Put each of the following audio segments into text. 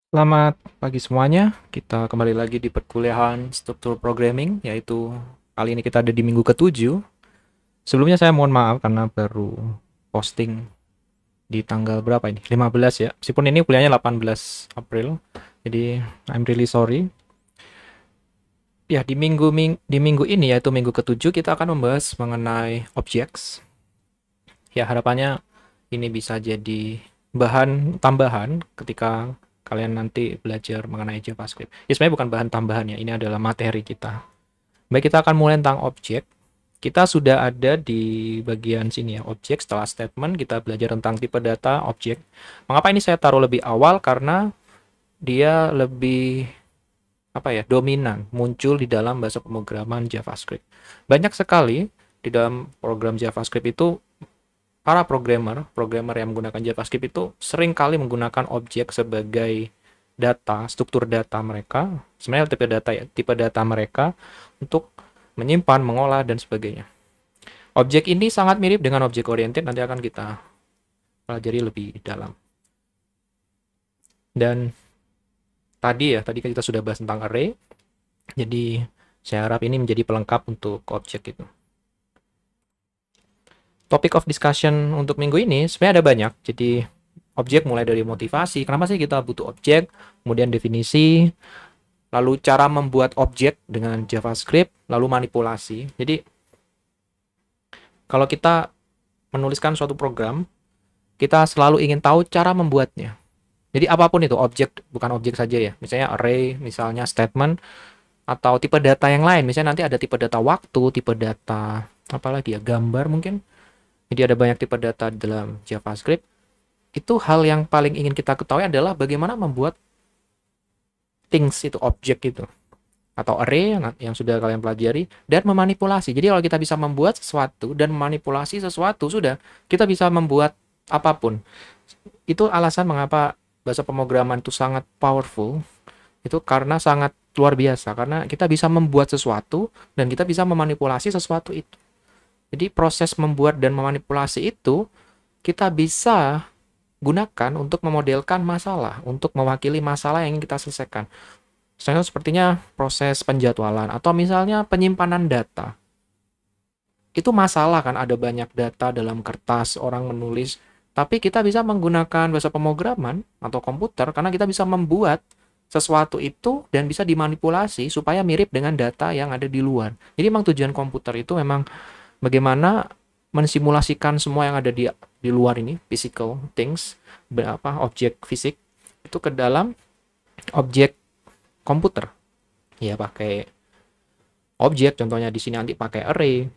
Selamat pagi semuanya. Kita kembali lagi di perkuliahan struktur programming, yaitu kali ini kita ada di minggu ke-7. Sebelumnya saya mohon maaf karena baru posting di tanggal berapa ini? 15 ya. Meskipun ini kuliahnya 18 April. Jadi I'm really sorry. Ya, di minggu ini yaitu minggu ke-7 kita akan membahas mengenai objects. Ya, harapannya ini bisa jadi bahan tambahan ketika kalian nanti belajar mengenai JavaScript. Ya, sebenarnya bukan bahan tambahan ya, ini adalah materi kita. Baik, kita akan mulai tentang objek. Kita sudah ada di bagian sini ya, objek. Setelah statement, kita belajar tentang tipe data objek. Mengapa ini saya taruh lebih awal? Karena dia lebih dominan muncul di dalam bahasa pemrograman JavaScript. Banyak sekali di dalam program JavaScript itu para programmer yang menggunakan JavaScript itu sering kali menggunakan objek sebagai data, struktur data mereka, sebenarnya tipe data mereka untuk menyimpan, mengolah, dan sebagainya. Objek ini sangat mirip dengan objek oriented, nanti akan kita pelajari lebih dalam. Dan tadi kita sudah bahas tentang array, jadi saya harap ini menjadi pelengkap untuk objek itu. Topic of discussion untuk minggu ini sebenarnya ada banyak, jadi objek mulai dari motivasi, kenapa sih kita butuh objek, kemudian definisi, lalu cara membuat objek dengan JavaScript, lalu manipulasi. Jadi kalau kita menuliskan suatu program, kita selalu ingin tahu cara membuatnya. Jadi apapun itu, objek, bukan objek saja ya. Misalnya array, misalnya statement, atau tipe data yang lain. Misalnya nanti ada tipe data waktu, tipe data, apalagi ya, gambar mungkin. Jadi ada banyak tipe data dalam JavaScript. Itu hal yang paling ingin kita ketahui adalah bagaimana membuat things itu, objek itu. Atau array yang sudah kalian pelajari, dan memanipulasi. Jadi kalau kita bisa membuat sesuatu dan memanipulasi sesuatu, sudah, kita bisa membuat apapun. Itu alasan mengapa bahasa pemrograman itu sangat powerful, itu karena sangat luar biasa, karena kita bisa membuat sesuatu, dan kita bisa memanipulasi sesuatu itu. Jadi proses membuat dan memanipulasi itu, kita bisa gunakan untuk memodelkan masalah, untuk mewakili masalah yang ingin kita selesaikan. Sepertinya proses penjadwalan atau misalnya penyimpanan data. Itu masalah kan, ada banyak data dalam kertas, orang menulis, tapi kita bisa menggunakan bahasa pemrograman atau komputer karena kita bisa membuat sesuatu itu dan bisa dimanipulasi supaya mirip dengan data yang ada di luar. Jadi memang tujuan komputer itu memang bagaimana mensimulasikan semua yang ada di luar ini, physical things, objek fisik itu ke dalam objek komputer. Ya pakai objek, contohnya di sini nanti pakai array.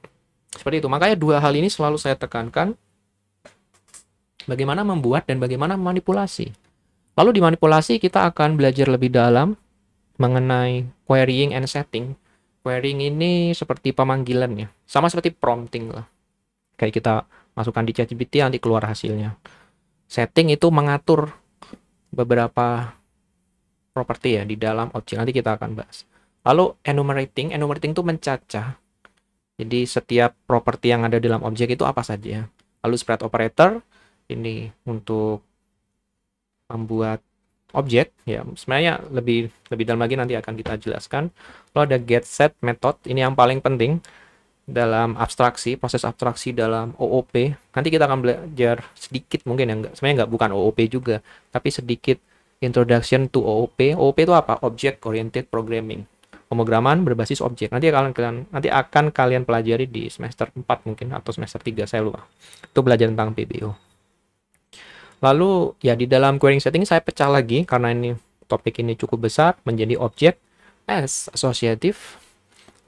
Seperti itu. Makanya dua hal ini selalu saya tekankan, bagaimana membuat dan bagaimana memanipulasi. Lalu di manipulasi kita akan belajar lebih dalam mengenai querying and setting. Querying ini seperti pemanggilan ya, sama seperti prompting lah. Kayak kita masukkan di ChatGPT nanti keluar hasilnya. Setting itu mengatur beberapa properti ya di dalam objek, nanti kita akan bahas. Lalu enumerating itu mencacah. Jadi setiap properti yang ada dalam objek itu apa saja. Lalu spread operator ini untuk membuat objek ya, sebenarnya lebih dalam lagi nanti akan kita jelaskan. Lalu ada get set method, ini yang paling penting dalam abstraksi, proses abstraksi dalam OOP. Nanti kita akan belajar sedikit mungkin ya, sebenarnya bukan OOP juga, tapi sedikit introduction to OOP. OOP itu apa? Object Oriented Programming. Pemrograman berbasis objek. Nanti akan kalian pelajari di semester 4 mungkin atau semester 3, saya lupa. Itu belajar tentang PBO. Lalu ya di dalam querying setting saya pecah lagi karena ini topik ini cukup besar menjadi objek as associative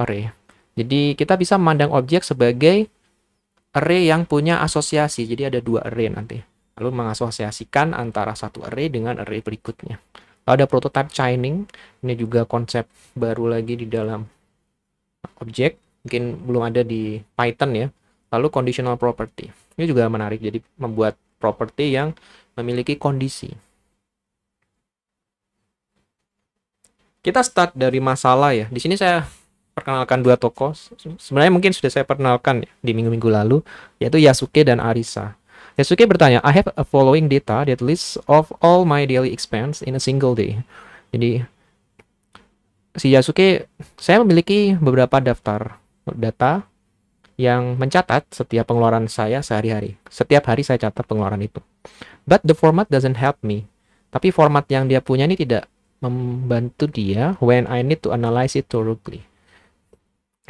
array. Jadi kita bisa memandang objek sebagai array yang punya asosiasi. Jadi ada dua array nanti. Lalu mengasosiasikan antara satu array dengan array berikutnya. Lalu ada prototype chaining. Ini juga konsep baru lagi di dalam objek. Mungkin belum ada di Python ya. Lalu conditional property. Ini juga menarik. Jadi membuat property yang memiliki kondisi. Kita start dari masalah ya. Di sini saya perkenalkan dua tokoh. Sebenarnya mungkin sudah saya perkenalkan ya, di minggu-minggu lalu, yaitu Yasuke dan Arisa. Yasuke bertanya, I have a following data that lists of all my daily expense in a single day. Jadi si Yasuke, saya memiliki beberapa daftar data yang mencatat setiap pengeluaran saya sehari-hari. Setiap hari saya catat pengeluaran itu. But the format doesn't help me. Tapi format yang dia punya ini tidak membantu dia when I need to analyze it thoroughly.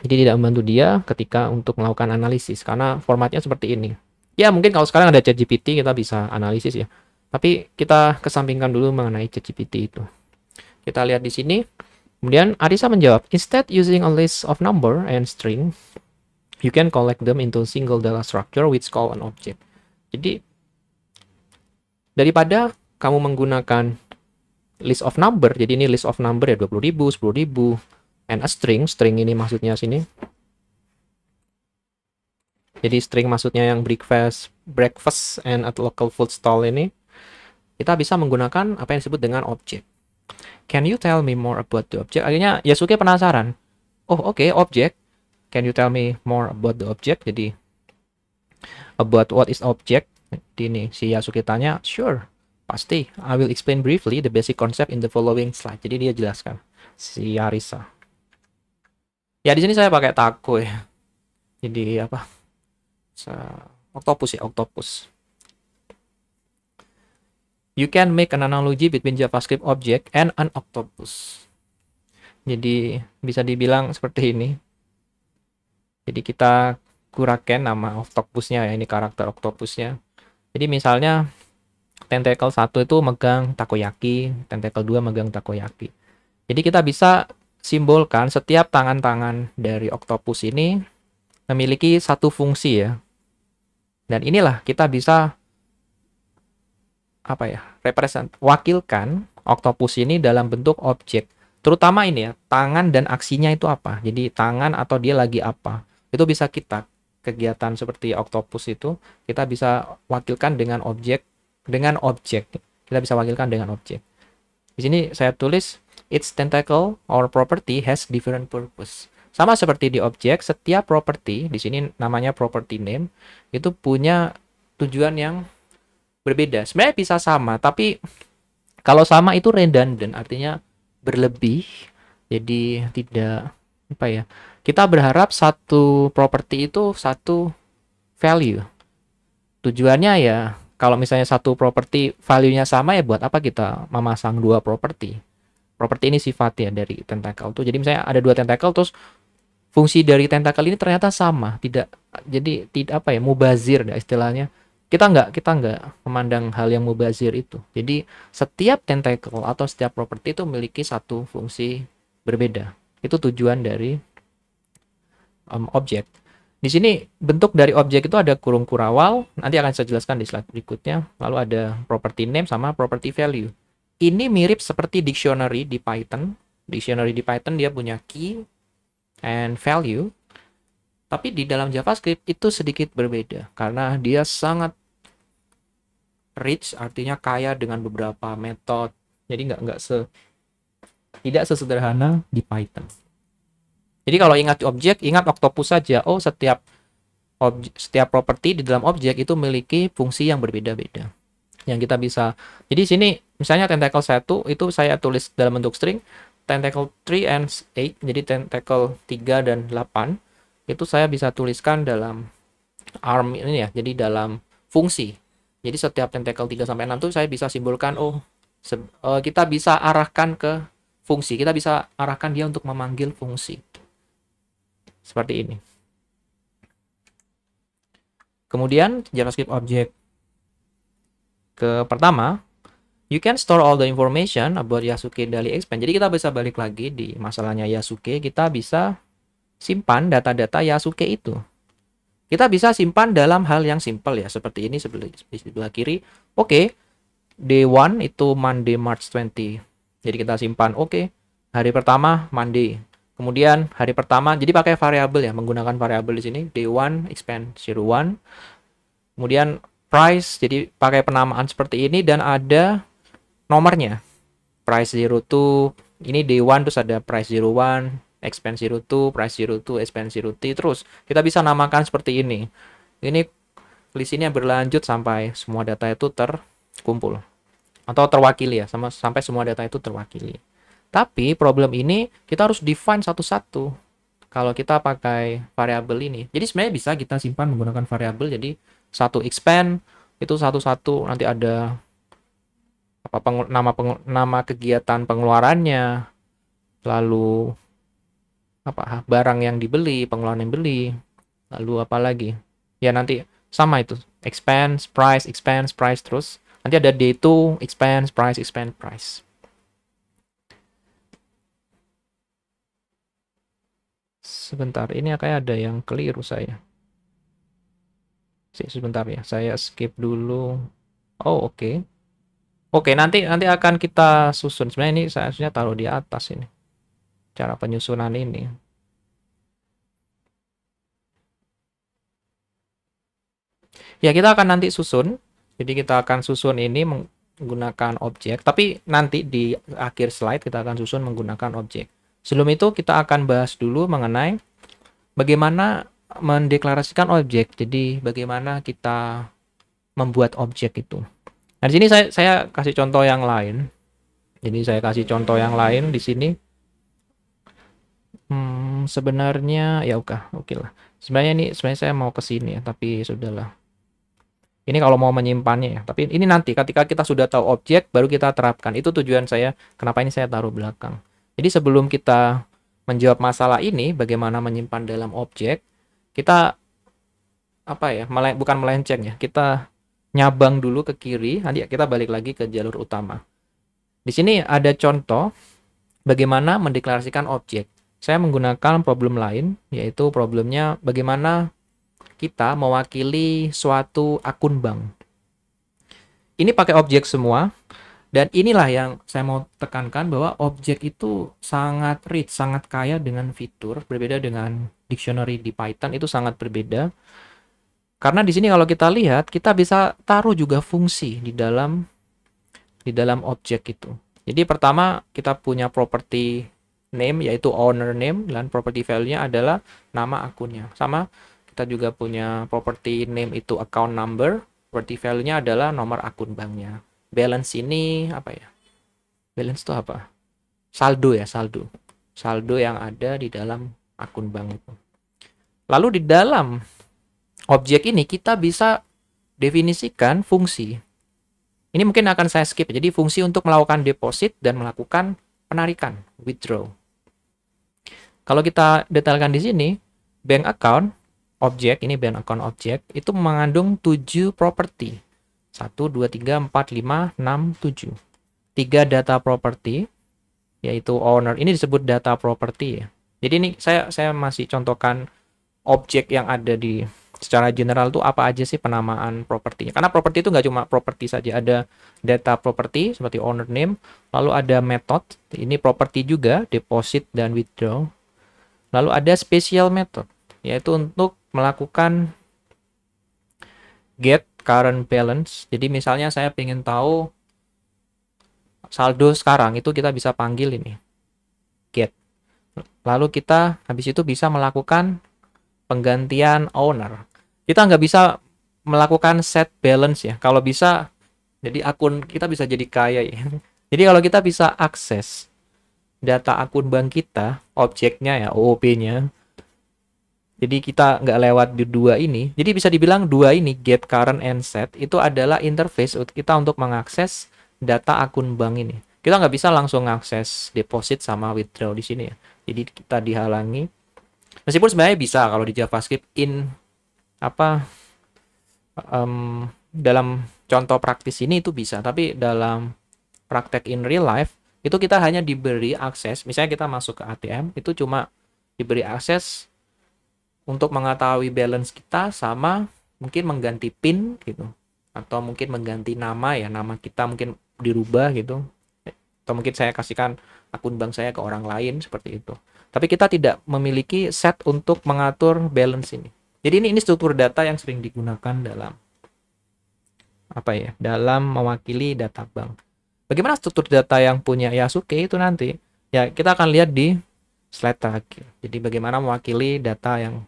Jadi tidak membantu dia ketika untuk melakukan analisis karena formatnya seperti ini. Ya mungkin kalau sekarang ada ChatGPT kita bisa analisis ya. Tapi kita kesampingkan dulu mengenai ChatGPT itu. Kita lihat di sini. Kemudian Arisa menjawab, instead using a list of number and string, you can collect them into a single data structure which call an object. Jadi daripada kamu menggunakan list of number, jadi ini list of number ya 20.000, 10.000, and a string ini maksudnya sini. Jadi string maksudnya yang breakfast and at local food stall ini. Kita bisa menggunakan apa yang disebut dengan object. Can you tell me more about the object? Akhirnya Yasuke penasaran. Oh oke, object. Can you tell me more about the object? Jadi about what is object? Ini si Yasuke tanya, sure, pasti. I will explain briefly the basic concept in the following slide. Jadi dia jelaskan si Arisa. Ya di sini saya pakai taco ya. Jadi apa? Octopus ya, octopus. You can make an analogy between JavaScript object and an octopus. Jadi bisa dibilang seperti ini. Jadi kita Kuraken nama octopusnya ya, ini karakter octopusnya. Jadi misalnya tentacle 1 itu megang takoyaki, tentacle 2 megang takoyaki. Jadi kita bisa simbolkan setiap tangan-tangan dari octopus ini memiliki satu fungsi ya. Dan inilah kita bisa wakilkan octopus ini dalam bentuk objek. Terutama ini ya, tangan dan aksinya itu apa. Jadi tangan atau dia lagi apa. Itu bisa kita kegiatan seperti octopus itu kita bisa wakilkan dengan objek. Kita bisa wakilkan dengan objek. Di sini saya tulis its tentacle or property has different purpose. Sama seperti di objek, setiap property di sini namanya property name itu punya tujuan yang berbeda. Sebenarnya bisa sama, tapi kalau sama itu redundant, artinya berlebih. Jadi tidak kita berharap satu property itu satu value. Tujuannya ya, kalau misalnya satu property value-nya sama ya buat apa kita memasang dua property? Property ini sifatnya dari tentacle tuh. Jadi misalnya ada dua tentacle terus fungsi dari tentacle ini ternyata sama, tidak mubazir ya istilahnya. Kita nggak memandang hal yang mubazir itu. Jadi setiap tentacle atau setiap properti itu memiliki satu fungsi berbeda. Itu tujuan dari objek. Di sini bentuk dari objek itu ada kurung kurawal. Nanti akan saya jelaskan di slide berikutnya. Lalu ada property name sama property value. Ini mirip seperti dictionary di Python. Dictionary di Python dia punya key and value. Tapi di dalam JavaScript itu sedikit berbeda karena dia sangat rich, artinya kaya dengan beberapa metode. Jadi tidak sesederhana di Python. Jadi kalau ingat objek, ingat octopus saja. Oh, setiap properti di dalam objek itu memiliki fungsi yang berbeda-beda. Yang kita bisa. Jadi sini misalnya tentacle 1 itu saya tulis dalam bentuk string, tentacle 3 and 8. Jadi tentacle 3 dan 8 itu saya bisa tuliskan dalam arm ini ya. Jadi dalam fungsi. Jadi setiap tentacle 3 sampai 6 itu saya bisa simbolkan kita bisa arahkan ke fungsi. Kita bisa arahkan dia untuk memanggil fungsi. Seperti ini. Kemudian JavaScript object ke pertama, you can store all the information about Yasuke daily expense. Jadi kita bisa balik lagi di masalahnya Yasuke, kita bisa simpan data-data Yasuke itu. Kita bisa simpan dalam hal yang simple ya, seperti ini di sebelah kiri. Oke, day 1 itu Monday March 20. Jadi kita simpan, hari pertama Monday. Kemudian hari pertama, jadi pakai variabel ya, menggunakan variabel di sini. Day 1, expense 01. Kemudian price, jadi pakai penamaan seperti ini dan ada nomornya. Price 02, ini day 1 terus ada price 01. Expense 02, price 02, expense 03, terus kita bisa namakan seperti ini. Ini list ini berlanjut sampai semua data itu terkumpul atau terwakili ya, sampai semua data itu terwakili. Tapi problem ini kita harus define satu-satu kalau kita pakai variabel ini. Jadi sebenarnya bisa kita simpan menggunakan variabel. Jadi satu expand itu satu-satu nanti ada apa nama kegiatan pengeluarannya, lalu apa barang yang dibeli, pengeluaran yang beli, lalu apa lagi? Ya nanti sama itu, expense, price terus. Nanti ada D2, expense, price. Sebentar, ini kayak ada yang keliru saya. Sebentar ya, saya skip dulu. Oh, oke. Oke, nanti akan kita susun. Sebenarnya ini saya harusnya taruh di atas ini. Cara penyusunan ini. Ya, kita akan nanti susun. Jadi kita akan susun ini menggunakan objek. Tapi nanti di akhir slide kita akan susun menggunakan objek. Sebelum itu kita akan bahas dulu mengenai bagaimana mendeklarasikan objek. Jadi bagaimana kita membuat objek itu. Nah, di sini saya kasih contoh yang lain. Jadi saya kasih contoh yang lain di sini. Sebenarnya ya oke lah. Sebenarnya saya mau ke sini ya, tapi sudahlah. Ini kalau mau menyimpannya ya. Tapi ini nanti ketika kita sudah tahu objek baru kita terapkan. Itu tujuan saya kenapa ini saya taruh belakang. Jadi sebelum kita menjawab masalah ini bagaimana menyimpan dalam objek, kita apa ya? Bukan melenceng ya. Kita nyabang dulu ke kiri, nanti kita balik lagi ke jalur utama. Di sini ada contoh bagaimana mendeklarasikan objek. Saya menggunakan problem lain, yaitu problemnya bagaimana kita mewakili suatu akun bank. Ini pakai objek semua, dan inilah yang saya mau tekankan bahwa objek itu sangat rich, sangat kaya dengan fitur, berbeda dengan dictionary di Python itu sangat berbeda. Karena di sini kalau kita lihat, kita bisa taruh juga fungsi di dalam objek itu. Jadi pertama kita punya property name yaitu owner name dan property value-nya adalah nama akunnya. Sama kita juga punya property name itu account number, property value-nya adalah nomor akun banknya. Balance ini apa ya? Balance itu apa? Saldo ya, saldo. Saldo yang ada di dalam akun bank itu. Lalu di dalam objek ini kita bisa definisikan fungsi. Ini mungkin akan saya skip. Jadi fungsi untuk melakukan deposit dan melakukan penarikan, withdraw. Kalau kita detailkan di sini, bank account objek, ini bank account objek, itu mengandung 7 properti. 1, 2, 3, 4, 5, 6, 7. 3 data properti, yaitu owner. Ini disebut data properti ya. Jadi ini saya masih contohkan objek yang ada di secara general tuh apa aja sih penamaan propertinya. Karena properti itu nggak cuma properti saja, ada data properti seperti owner name, lalu ada method, ini properti juga, deposit dan withdraw. Lalu ada special method, yaitu untuk melakukan get current balance. Jadi misalnya saya ingin tahu saldo sekarang, itu kita bisa panggil ini get. Lalu kita habis itu bisa melakukan penggantian owner. Kita nggak bisa melakukan set balance ya. Kalau bisa, jadi akun kita bisa jadi kaya ya. Jadi kalau kita bisa akses data akun bank kita, objeknya ya, OOP-nya. Jadi kita nggak lewat di dua ini. Jadi bisa dibilang dua ini, get, current, and set, itu adalah interface kita untuk mengakses data akun bank ini. Kita nggak bisa langsung akses deposit sama withdraw di sini ya. Jadi kita dihalangi. Meskipun sebenarnya bisa kalau di JavaScript dalam contoh praktis ini itu bisa, tapi dalam praktek in real life itu kita hanya diberi akses. Misalnya kita masuk ke ATM, itu cuma diberi akses untuk mengetahui balance kita sama mungkin mengganti PIN gitu, atau mungkin mengganti nama ya, nama kita mungkin dirubah gitu, atau mungkin saya kasihkan akun bank saya ke orang lain seperti itu. Tapi kita tidak memiliki set untuk mengatur balance ini. Jadi ini struktur data yang sering digunakan dalam dalam mewakili data bank. Bagaimana struktur data yang punya Yasuke itu nanti ya kita akan lihat di slide terakhir. Jadi bagaimana mewakili data yang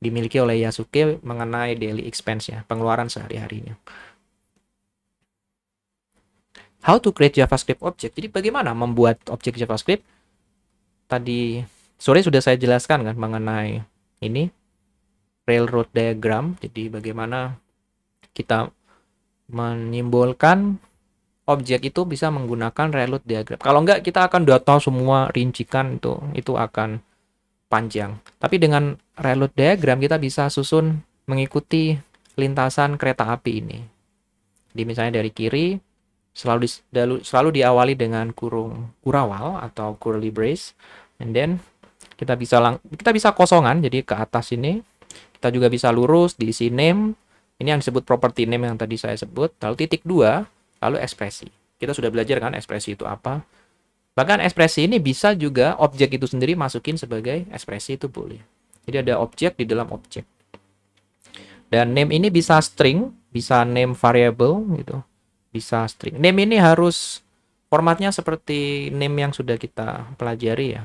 dimiliki oleh Yasuke mengenai daily expense ya, pengeluaran sehari-harinya. How to create JavaScript object. Jadi bagaimana membuat objek JavaScript? Tadi sore sudah saya jelaskan kan mengenai ini railroad diagram. Jadi bagaimana kita menyimbolkan objek itu bisa menggunakan railroad diagram. Kalau enggak kita akan data semua rincikan itu akan panjang. Tapi dengan railroad diagram kita bisa susun mengikuti lintasan kereta api ini. Jadi misalnya dari kiri selalu diawali dengan kurung kurawal atau curly brace, and then kita bisa kosongan, jadi ke atas ini kita juga bisa lurus diisi name, ini yang disebut property name yang tadi saya sebut, lalu titik 2, lalu ekspresi. Kita sudah belajar kan ekspresi itu apa. Bahkan ekspresi ini bisa juga objek itu sendiri masukin sebagai ekspresi, itu boleh. Jadi ada objek di dalam objek. Dan name ini bisa string, bisa name variable gitu. Bisa string. Name ini harus formatnya seperti name yang sudah kita pelajari ya.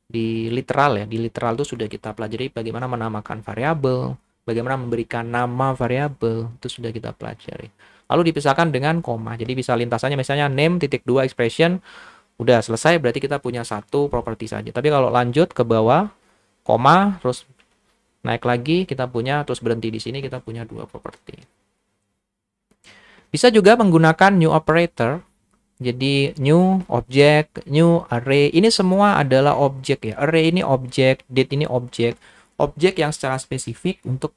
Di literal ya, di literal itu sudah kita pelajari bagaimana menamakan variabel, bagaimana memberikan nama variabel, itu sudah kita pelajari. Lalu dipisahkan dengan koma. Jadi bisa lintasannya misalnya name titik 2 expression, udah selesai, berarti kita punya satu properti saja. Tapi kalau lanjut ke bawah, koma, terus naik lagi kita punya, terus berhenti di sini kita punya dua properti. Bisa juga menggunakan new operator. Jadi new, object, new, array. Ini semua adalah objek ya. Array ini objek, date ini objek. Objek yang secara spesifik untuk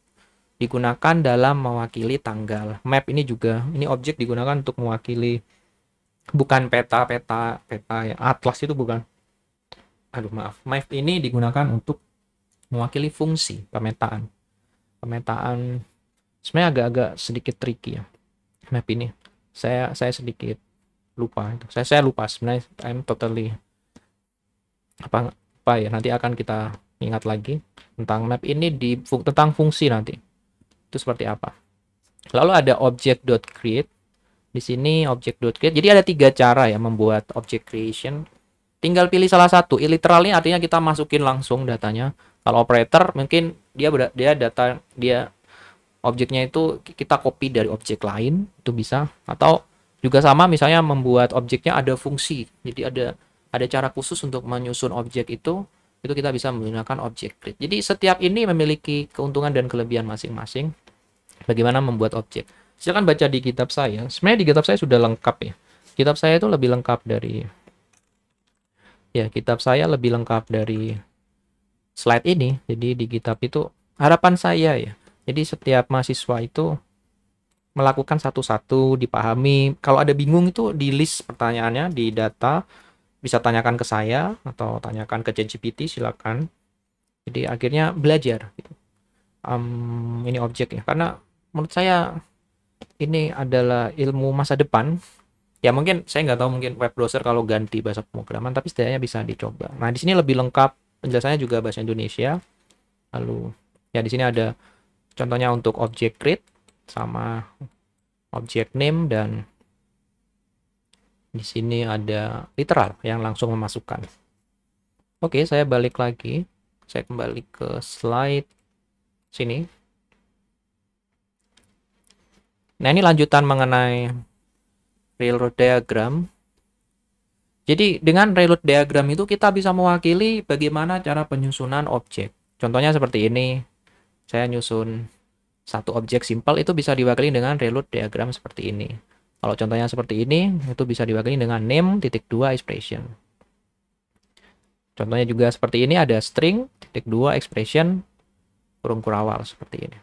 digunakan dalam mewakili tanggal. Map ini juga, ini objek digunakan untuk mewakili, bukan peta ya. Atlas itu bukan. Aduh maaf. Map ini digunakan untuk mewakili fungsi pemetaan. Pemetaan sebenarnya agak-agak sedikit tricky ya. Map ini saya sedikit lupa itu. Saya lupa sebenarnya. I'm totally apa ya, nanti akan kita ingat lagi tentang map ini tentang fungsi nanti itu seperti apa. Lalu ada object.create. Di sini object.create. Jadi ada 3 cara ya membuat object creation. Tinggal pilih salah satu. Literally artinya kita masukin langsung datanya. Kalau operator mungkin dia objeknya itu kita copy dari objek lain, itu bisa. Atau juga sama misalnya membuat objeknya ada fungsi. Jadi ada cara khusus untuk menyusun objek itu kita bisa menggunakan object create. Jadi setiap ini memiliki keuntungan dan kelebihan masing-masing. Bagaimana membuat objek. Silakan baca di kitab saya. Sebenarnya di kitab saya sudah lengkap ya. Kitab saya itu lebih lengkap dari slide ini. Jadi di kitab itu harapan saya ya. Jadi setiap mahasiswa itu melakukan satu-satu, dipahami. Kalau ada bingung itu di list pertanyaannya, di data. Bisa tanyakan ke saya atau tanyakan ke ChatGPT, silakan. Jadi akhirnya belajar. Gitu. Ini objek ya. Karena menurut saya ini adalah ilmu masa depan. Ya mungkin saya nggak tahu, mungkin web browser kalau ganti bahasa pemrograman, tapi setidaknya bisa dicoba. Nah di sini lebih lengkap penjelasannya juga bahasa Indonesia. Lalu ya di sini ada contohnya untuk object create sama object name, dan di sini ada literal yang langsung memasukkan. Oke, saya balik lagi. Saya kembali ke slide sini. Nah, ini lanjutan mengenai railroad diagram. Jadi dengan railroad diagram itu kita bisa mewakili bagaimana cara penyusunan objek. Contohnya seperti ini. Saya nyusun satu objek simpel, itu bisa diwakili dengan railroad diagram seperti ini. Kalau contohnya seperti ini, itu bisa diwakili dengan name titik 2 expression. Contohnya juga seperti ini, ada string titik 2 expression kurung kurawal seperti ini.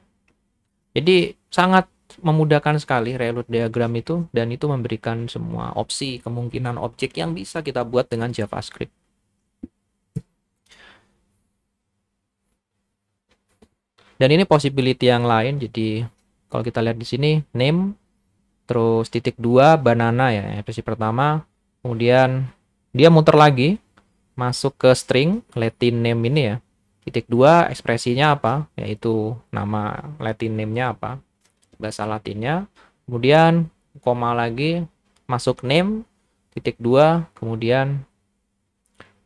Jadi sangat memudahkan sekali railroad diagram itu, dan itu memberikan semua opsi kemungkinan objek yang bisa kita buat dengan JavaScript. Dan ini possibility yang lain. Jadi kalau kita lihat di sini name terus titik 2 banana ya, versi pertama. Kemudian dia muter lagi masuk ke string Latin name ini ya. Titik 2 ekspresinya apa? Yaitu nama Latin name-nya apa? Bahasa Latinnya. Kemudian koma lagi masuk name titik 2, kemudian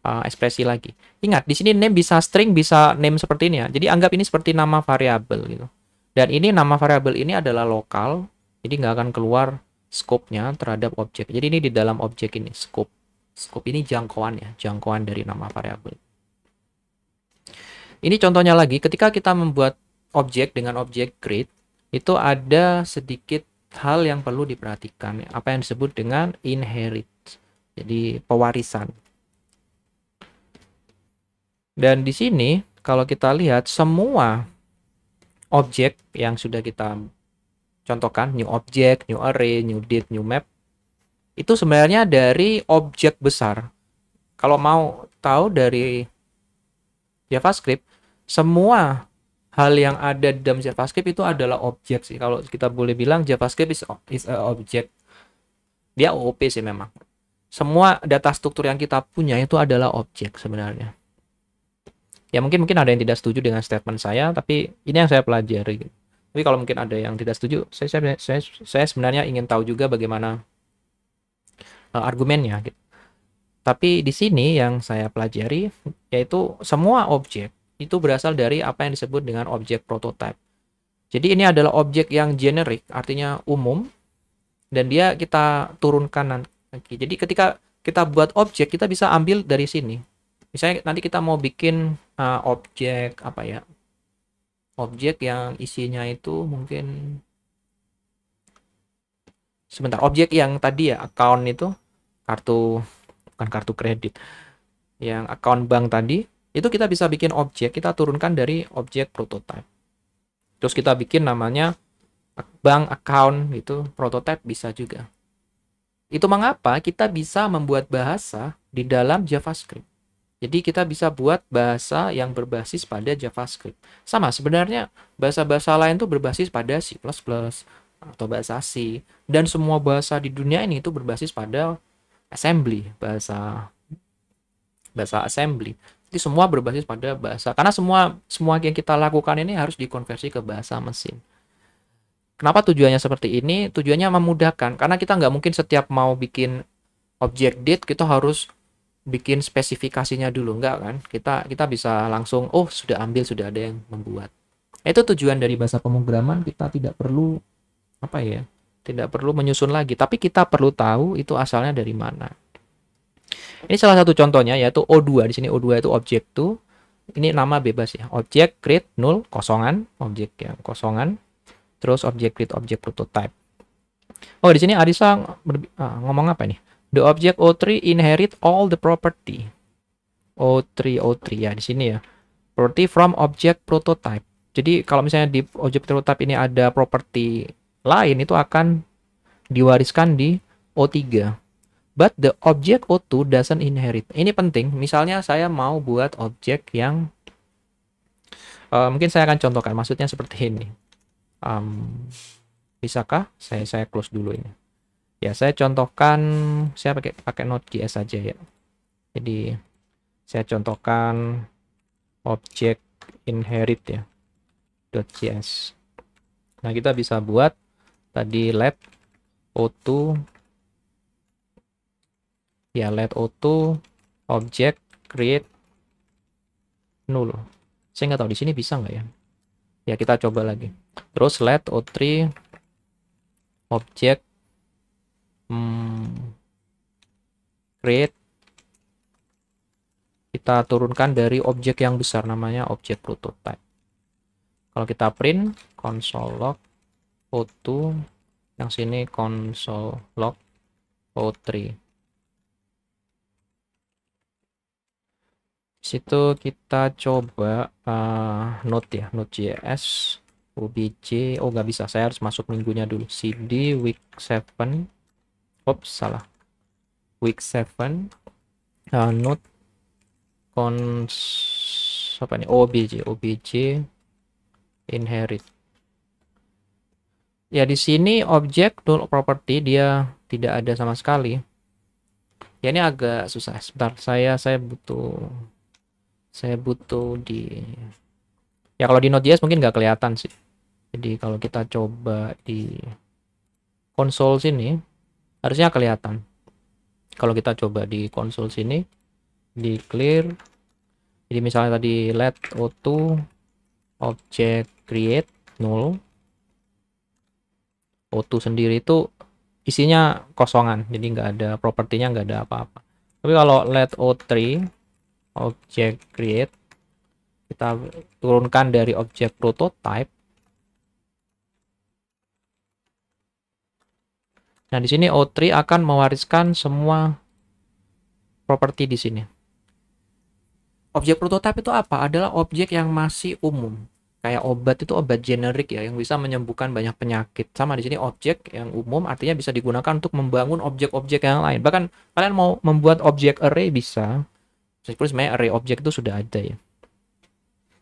ekspresi lagi. Ingat, di sini name bisa string, bisa name seperti ini ya. Jadi anggap ini seperti nama variabel gitu. Dan ini nama variabel ini adalah lokal, jadi nggak akan keluar scope-nya terhadap objek. Jadi ini di dalam objek ini, scope. Scope ini jangkauan ya, jangkauan dari nama variabel. Ini contohnya lagi, ketika kita membuat objek dengan objek create, itu ada sedikit hal yang perlu diperhatikan, apa yang disebut dengan inherit. Jadi pewarisan. Dan di sini kalau kita lihat semua objek yang sudah kita contohkan, new object, new array, new date, new map, itu sebenarnya dari objek besar. Kalau mau tahu dari JavaScript, semua hal yang ada di dalam JavaScript itu adalah objek sih. Kalau kita boleh bilang JavaScript is a object. Dia OOP sih memang. Semua data struktur yang kita punya itu adalah objek sebenarnya. Ya mungkin ada yang tidak setuju dengan statement saya, tapi ini yang saya pelajari. Tapi kalau mungkin ada yang tidak setuju, saya sebenarnya ingin tahu juga bagaimana argumennya gitu. Tapi di sini yang saya pelajari yaitu semua objek itu berasal dari apa yang disebut dengan objek prototype. Jadi ini adalah objek yang generik, artinya umum, dan dia kita turunkan nanti. Jadi ketika kita buat objek, kita bisa ambil dari sini. Misalnya nanti kita mau bikin objek apa ya? Objek yang isinya itu mungkin sebentar, objek yang tadi ya account itu bukan kartu kredit. Yang account bank tadi itu kita bisa bikin objek, kita turunkan dari objek prototype. Terus kita bikin namanya bank account gitu, prototype bisa juga. Itu mengapa kita bisa membuat bahasa di dalam JavaScript. Jadi kita bisa buat bahasa yang berbasis pada JavaScript. Sama sebenarnya bahasa-bahasa lain tuh berbasis pada C++ atau bahasa C. Dan semua bahasa di dunia ini itu berbasis pada assembly, bahasa assembly. Jadi semua berbasis pada bahasa. Karena semua yang kita lakukan ini harus dikonversi ke bahasa mesin. Kenapa tujuannya seperti ini? Tujuannya memudahkan. Karena kita nggak mungkin setiap mau bikin objek date kita harus bikin spesifikasinya dulu, enggak kan? Kita bisa langsung sudah ada yang membuat. Itu tujuan dari bahasa pemrograman, kita tidak perlu tidak perlu menyusun lagi, tapi kita perlu tahu itu asalnya dari mana. Ini salah satu contohnya yaitu O2. Di sini O2 itu objek tuh. Ini nama bebas ya. Objek create null kosongan, objek yang kosongan. Terus objek create objek prototype. Oh, di sini Arisa ngomong apa nih? The object O3 inherit all the property. O3 ya di sini ya. Property from object prototype. Jadi kalau misalnya di object prototype ini ada property lain, itu akan diwariskan di O3. But the object O2 doesn't inherit. Ini penting. Misalnya saya mau buat objek yang mungkin saya akan contohkan. Maksudnya seperti ini. Bisakah saya close dulu ini? Ya, saya contohkan, saya pakai Node.js saja ya. Jadi saya contohkan objek inherit ya, .js. Nah, kita bisa buat tadi let O2 ya, let O2 object create null. Saya nggak tahu di sini bisa nggak ya. Ya, kita coba lagi. Terus let O3 object create, kita turunkan dari objek yang besar namanya objek prototype. Kalau kita print console log O2, yang sini console log O3. Situ kita coba Node ya, Node.js, obj, nggak bisa, saya harus masuk minggunya dulu. cd week 7, salah, week 7, node apa nih, obj inherit. Ya, di sini objek null property dia tidak ada sama sekali. Ya, ini agak susah. Sebentar, saya butuh di, ya kalau di Node.js mungkin nggak kelihatan sih. Jadi kalau kita coba di konsol sini harusnya kelihatan. Kalau kita coba di konsol sini, declare. Jadi misalnya tadi let o2 object create null. O2 sendiri itu isinya kosongan, jadi nggak ada propertinya, nggak ada apa-apa. Tapi kalau let o3 object create, kita turunkan dari objek prototype. Nah, di sini O3 akan mewariskan semua properti di sini. Objek prototype itu apa? Adalah objek yang masih umum. Kayak obat itu obat generik ya, yang bisa menyembuhkan banyak penyakit. Sama di sini objek yang umum artinya bisa digunakan untuk membangun objek-objek yang lain. Bahkan kalian mau membuat objek array bisa. Meskipun sebenarnya array objek itu sudah ada ya.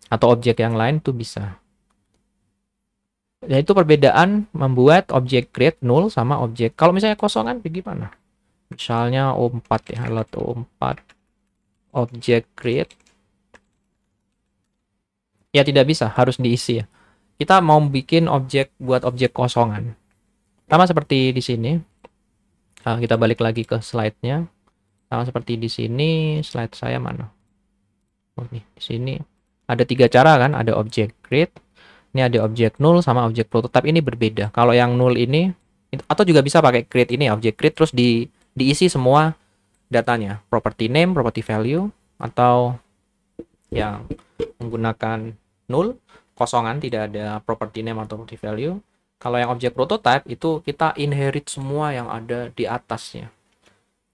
Atau objek yang lain tuh bisa. Dan itu perbedaan membuat objek create null sama objek. Kalau misalnya kosongan bagaimana? Misalnya O4 ya, let O4 object create. Ya tidak bisa, harus diisi ya. Kita mau bikin objek buat objek kosongan. Sama seperti di sini. Nah, kita balik lagi ke slide-nya. Sama seperti di sini, slide saya mana? Oh, nih, di sini ada 3 cara kan, ada object create, ini ada objek null sama objek prototype. Ini berbeda. Kalau yang null ini, atau juga bisa pakai create ini, objek create terus diisi semua datanya, property name, property value, atau yang menggunakan null, kosongan, tidak ada property name atau property value. Kalau yang objek prototype itu kita inherit semua yang ada di atasnya.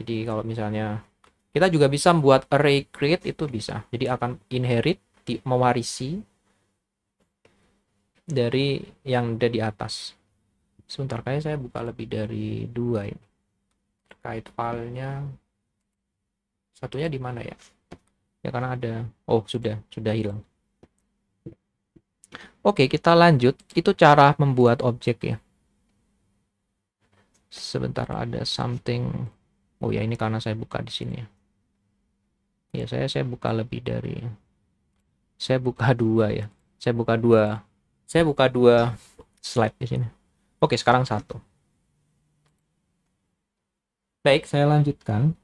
Jadi kalau misalnya kita juga bisa membuat array create, itu bisa. Jadi akan inherit, mewarisi dari yang ada di atas. Sebentar, kayak saya buka lebih dari 2 ini. Terkait filenya, satunya di mana ya? Ya karena ada, oh sudah hilang. Oke, kita lanjut. Itu cara membuat objek ya. Sebentar, ada something. Oh ya, ini karena saya buka di sini ya. Ya, saya buka lebih dari, saya buka 2 ya. Saya buka dua slide di sini. Oke, sekarang 1. Baik, saya lanjutkan.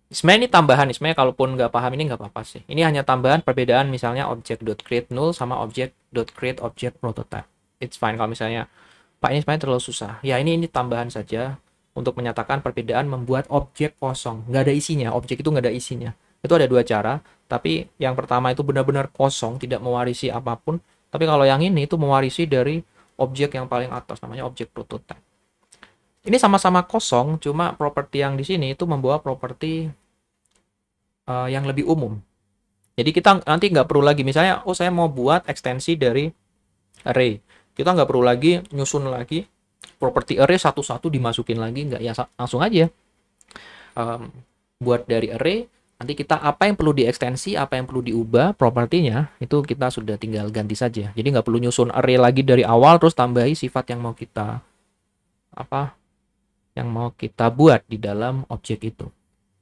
Sebenarnya ini tambahan, sebenarnya kalaupun nggak paham ini nggak apa-apa sih. Ini hanya tambahan perbedaan misalnya object.create null sama object.create object prototype. It's fine kalau misalnya, Pak ini sebenarnya terlalu susah. Ya ini tambahan saja untuk menyatakan perbedaan membuat objek kosong. Nggak ada isinya, objek itu nggak ada isinya. Itu ada 2 cara, tapi yang pertama itu benar-benar kosong, tidak mewarisi apapun. Tapi kalau yang ini itu mewarisi dari objek yang paling atas, namanya objek prototype. Ini sama-sama kosong, cuma properti yang di sini itu membawa properti yang lebih umum. Jadi kita nanti nggak perlu lagi, misalnya, oh saya mau buat ekstensi dari array. Kita nggak perlu lagi nyusun lagi properti array satu-satu dimasukin lagi, nggak ya, langsung aja. Buat dari array, nanti kita apa yang perlu diekstensi, apa yang perlu diubah propertinya, itu kita sudah tinggal ganti saja. Jadi nggak perlu nyusun array lagi dari awal, terus tambahi sifat yang mau kita buat di dalam objek itu.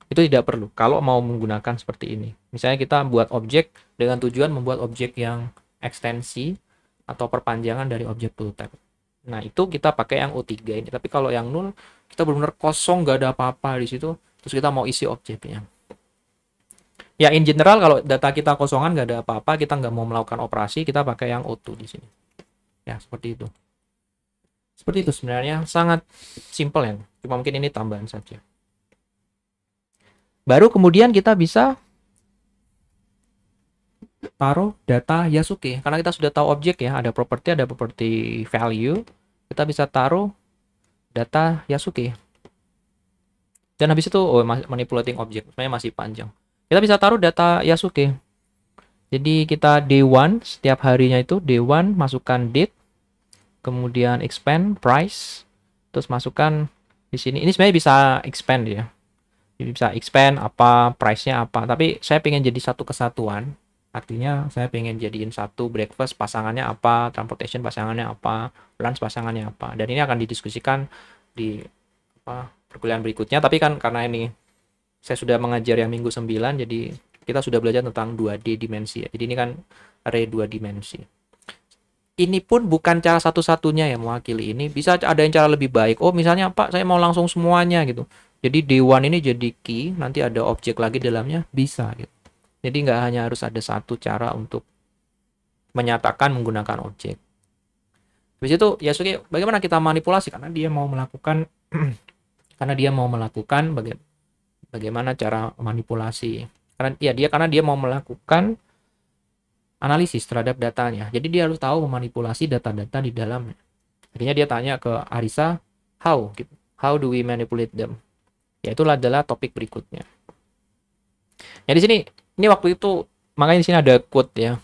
Itu tidak perlu kalau mau menggunakan seperti ini. Misalnya kita buat objek dengan tujuan membuat objek yang ekstensi atau perpanjangan dari objek prototype. Nah, itu kita pakai yang O3 ini. Tapi kalau yang null, kita benar-benar kosong, nggak ada apa-apa di situ. Terus kita mau isi objeknya. Ya, in general kalau data kita kosongan, nggak ada apa-apa, kita nggak mau melakukan operasi, kita pakai yang O2 di sini. Ya, seperti itu. Seperti itu sebenarnya, sangat simple ya. Cuma mungkin ini tambahan saja. Baru kemudian kita bisa taruh data Yasuke. Karena kita sudah tahu objek ya, ada property value. Kita bisa taruh data Yasuke. Dan habis itu, manipulating object. Sebenarnya masih panjang. Kita bisa taruh data Yasuke. Jadi kita day1, setiap harinya itu day1, masukkan date. Kemudian expand price, terus masukkan di sini. Ini sebenarnya bisa expand ya. Jadi bisa expand apa, price-nya apa. Tapi saya pengen jadi satu kesatuan. Artinya saya pengen jadiin satu breakfast pasangannya apa, transportation pasangannya apa, lunch pasangannya apa. Dan ini akan didiskusikan di perkuliahan berikutnya. Tapi kan karena ini saya sudah mengajar yang minggu 9, jadi kita sudah belajar tentang 2D dimensi ya. Jadi ini kan array 2 dimensi. Ini pun bukan cara satu-satunya yang mewakili ini. Bisa ada yang cara lebih baik. Oh, misalnya Pak, saya mau langsung semuanya gitu. Jadi day 1 ini jadi key, nanti ada objek lagi dalamnya, bisa gitu. Jadi nggak hanya harus ada satu cara untuk menyatakan menggunakan objek. Habis itu Yasuke, bagaimana kita manipulasi? Karena dia mau melakukan bagaimana cara manipulasi. Karena dia mau melakukan analisis terhadap datanya. Jadi dia harus tahu memanipulasi data-data di dalamnya. Akhirnya dia tanya ke Arisa, how gitu. How do we manipulate them? Ya itulah adalah topik berikutnya. Ya di sini ini waktu itu makanya di sini ada quote ya.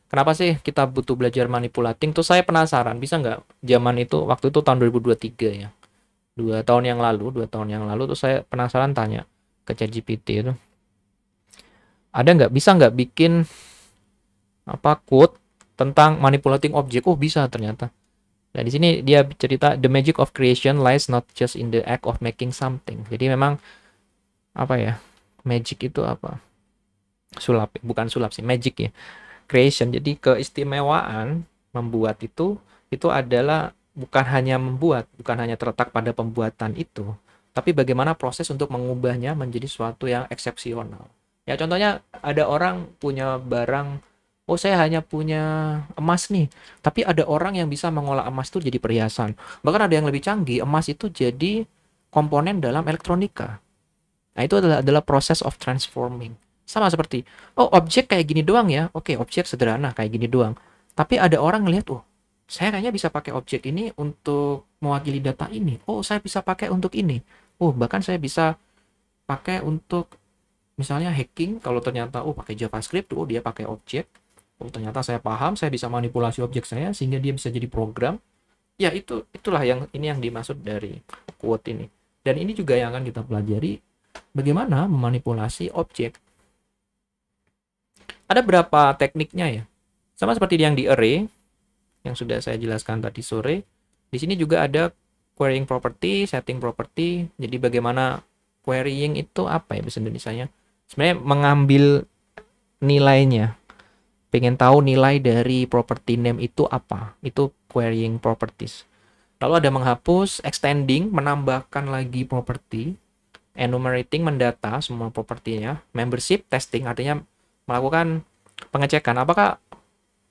Kenapa sih kita butuh belajar manipulating? Tuh saya penasaran, bisa nggak zaman itu waktu itu tahun 2023 ya. 2 tahun yang lalu tuh saya penasaran tanya ke ChatGPT itu. Bisa nggak bikin quote tentang manipulating object? Oh, bisa ternyata. Nah, di sini dia cerita the magic of creation lies not just in the act of making something. Jadi memang magic itu apa? Bukan sulap sih, magic ya. Creation. Jadi keistimewaan membuat itu adalah bukan hanya terletak pada pembuatan itu, tapi bagaimana proses untuk mengubahnya menjadi sesuatu yang eksepsional. Ya contohnya ada orang punya barang, oh saya hanya punya emas nih, tapi ada orang yang bisa mengolah emas itu jadi perhiasan. Bahkan ada yang lebih canggih, emas itu jadi komponen dalam elektronika. Nah itu adalah proses of transforming. Sama seperti, oh objek kayak gini doang ya, oke objek sederhana kayak gini doang. Tapi ada orang ngelihat, oh saya kayaknya bisa pakai objek ini untuk mewakili data ini. Oh saya bisa pakai untuk ini. Oh bahkan saya bisa pakai untuk misalnya hacking. Kalau ternyata pakai JavaScript, dia pakai objek. Oh ternyata saya paham, saya bisa manipulasi objek saya sehingga dia bisa jadi program. Ya itulah yang dimaksud dari quote ini. Dan ini juga yang akan kita pelajari bagaimana memanipulasi objek. Ada berapa tekniknya ya? Sama seperti yang di array yang sudah saya jelaskan tadi sore. Di sini juga ada querying property, setting property. Jadi bagaimana querying itu apa ya bahasa Indonesianya? Sebenarnya mengambil nilainya. Pengen tahu nilai dari property name itu apa? Itu querying properties. Lalu ada menghapus, extending, menambahkan lagi property, enumerating, mendata semua propertinya, membership, testing, artinya melakukan pengecekan apakah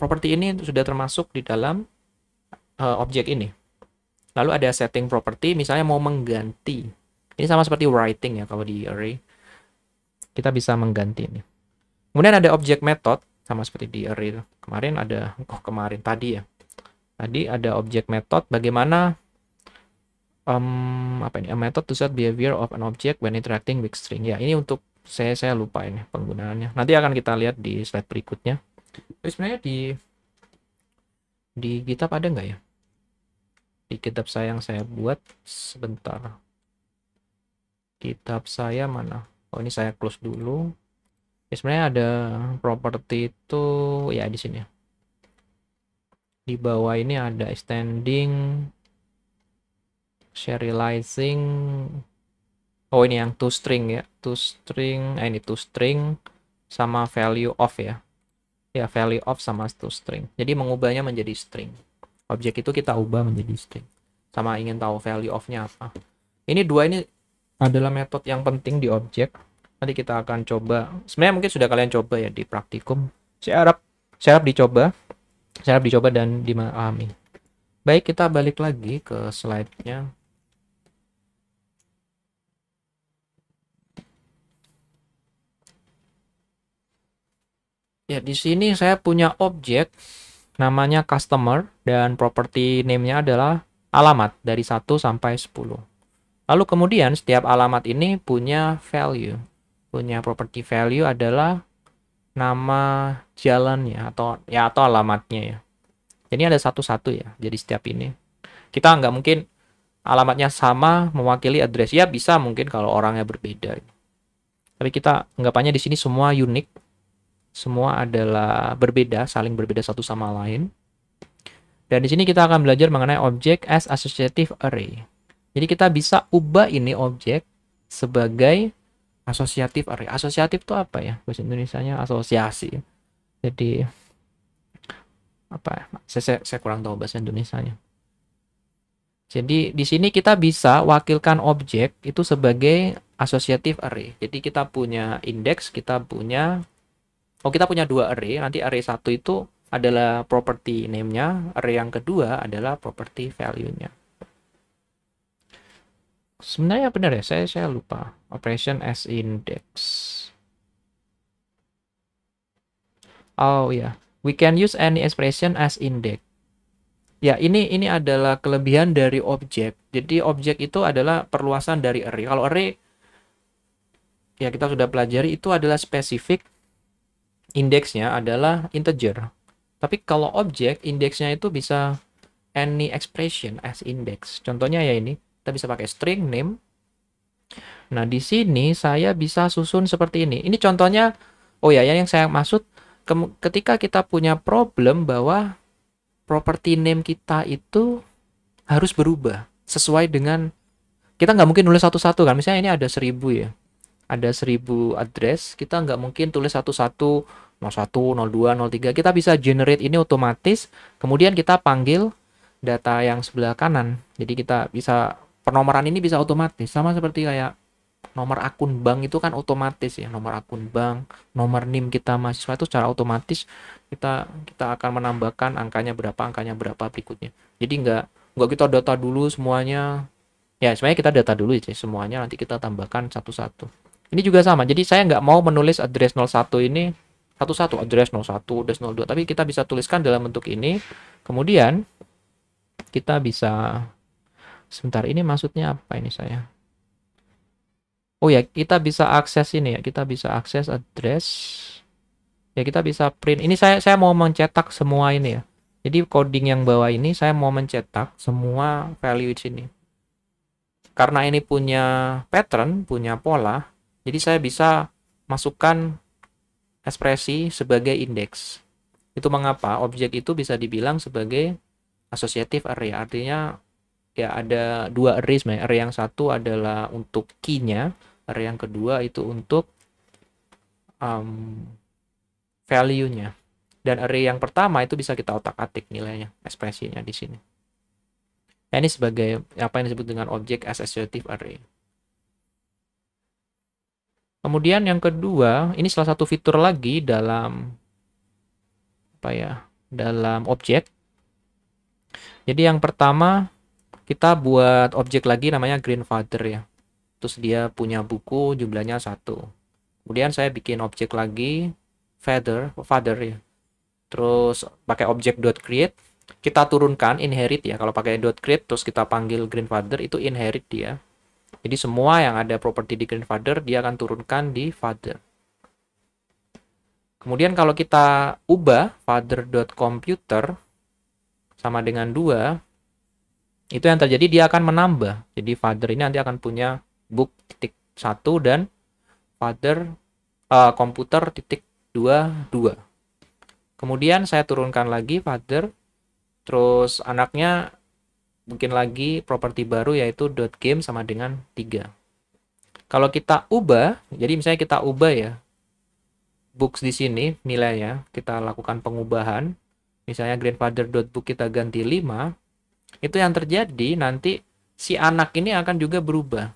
properti ini sudah termasuk di dalam objek ini. Lalu ada setting property, misalnya mau mengganti. Ini sama seperti writing ya kalau di array. Kita bisa mengganti ini. Kemudian ada object method, sama seperti di array. Tadi ada object method, bagaimana a method to set behavior of an object when interacting with string. Ya, ini untuk saya lupa ini penggunaannya. Nanti akan kita lihat di slide berikutnya. Jadi sebenarnya di GitHub ada nggak ya? Di GitHub saya yang saya buat sebentar. GitHub saya mana? Oh ini saya close dulu. Ya, sebenarnya ada property itu ya di sini. Di bawah ini ada extending, serializing. Oh ini yang toString ya, toString, ini toString sama value of ya. Ya value of sama toString. Jadi mengubahnya menjadi string. Objek itu kita ubah menjadi string. Sama ingin tahu value of-nya apa. Ini dua ini adalah metode yang penting di objek. Nanti kita akan coba. Sebenarnya mungkin sudah kalian coba ya di praktikum. Saya harap dicoba. Saya harap dicoba dan dimahami. Baik, kita balik lagi ke slide-nya. Ya, di sini saya punya objek namanya customer dan property name-nya adalah alamat dari 1 sampai 10. Lalu kemudian setiap alamat ini punya value. Punya property value adalah nama jalannya atau alamatnya ya. Jadi ada satu-satu ya. Jadi setiap ini kita nggak mungkin alamatnya sama mewakili address. Ya bisa mungkin kalau orangnya berbeda. Tapi kita anggapannya di sini semua unik. Semua adalah berbeda, saling berbeda satu sama lain. Dan di sini kita akan belajar mengenai object as associative array. Jadi kita bisa ubah ini objek sebagai associative array. Asosiatif itu apa ya? Bahasa Indonesianya asosiasi. Jadi apa? Saya kurang tahu bahasa Indonesianya. Jadi di sini kita bisa wakilkan objek itu sebagai associative array. Jadi kita punya index, kita punya dua array. Nanti array satu itu adalah property name-nya, array yang kedua adalah property value-nya. Sebenarnya benar ya, saya lupa. Operation as index. Oh ya, we can use any expression as index. Ya, ini adalah kelebihan dari objek. Jadi objek itu adalah perluasan dari array. Kalau array ya kita sudah pelajari itu adalah spesifik, indeksnya adalah integer. Tapi kalau objek indeksnya itu bisa any expression as index. Contohnya ya ini, kita bisa pakai string name. Nah, di sini saya bisa susun seperti ini. Ini contohnya, oh ya, yang saya maksud ketika kita punya problem bahwa property name kita itu harus berubah sesuai dengan, kita nggak mungkin nulis satu-satu kan, misalnya ini ada 1000 ya, ada 1000 address, kita nggak mungkin tulis satu-satu 01, 02, 03, kita bisa generate ini otomatis, kemudian kita panggil data yang sebelah kanan, jadi kita bisa, penomoran ini bisa otomatis, sama seperti kayak nomor akun bank itu kan otomatis ya, nomor akun bank, nomor NIM kita mahasiswa itu secara otomatis kita akan menambahkan angkanya berapa berikutnya. Jadi nggak kita data dulu semuanya. Ya, sebenarnya kita data dulu aja semuanya, nanti kita tambahkan satu-satu. Ini juga sama. Jadi saya nggak mau menulis address 01 ini satu-satu, address 01, address 02, tapi kita bisa tuliskan dalam bentuk ini. Kemudian kita bisa, sebentar, ini maksudnya apa ini saya? Oh ya, kita bisa akses ini ya, kita bisa akses address. Ya, kita bisa print. Ini saya mau mencetak semua ini ya. Jadi coding yang bawah ini saya mau mencetak semua value di sini. Karena ini punya pattern, punya pola, jadi saya bisa masukkan ekspresi sebagai indeks. Itu mengapa objek itu bisa dibilang sebagai associative array. Artinya ya ada dua array sebenarnya. Array yang satu adalah untuk key-nya, array yang kedua itu untuk value-nya. Dan array yang pertama itu bisa kita otak-atik nilainya, ekspresinya di sini. Nah, ini sebagai apa yang disebut dengan objek associative array. Kemudian yang kedua, ini salah satu fitur lagi dalam apa ya? Dalam objek. Jadi yang pertama kita buat objek lagi namanya grandfather ya. Terus dia punya buku jumlahnya 1. Kemudian saya bikin objek lagi father ya. Terus pakai objek .create, kita turunkan inherit ya. Kalau pakai .create terus kita panggil grandfather, itu inherit dia. Jadi semua yang ada properti di grandfather dia akan turunkan di father. Kemudian kalau kita ubah father.computer sama dengan 2, itu yang terjadi dia akan menambah. Jadi father ini nanti akan punya book.1 dan father komputer.22. Kemudian saya turunkan lagi father, terus anaknya bikin lagi properti baru yaitu .game sama dengan 3. Kalau kita ubah, jadi misalnya kita ubah ya books di sini nilainya, kita lakukan pengubahan, misalnya grandfather.book kita ganti 5, itu yang terjadi nanti si anak ini akan juga berubah.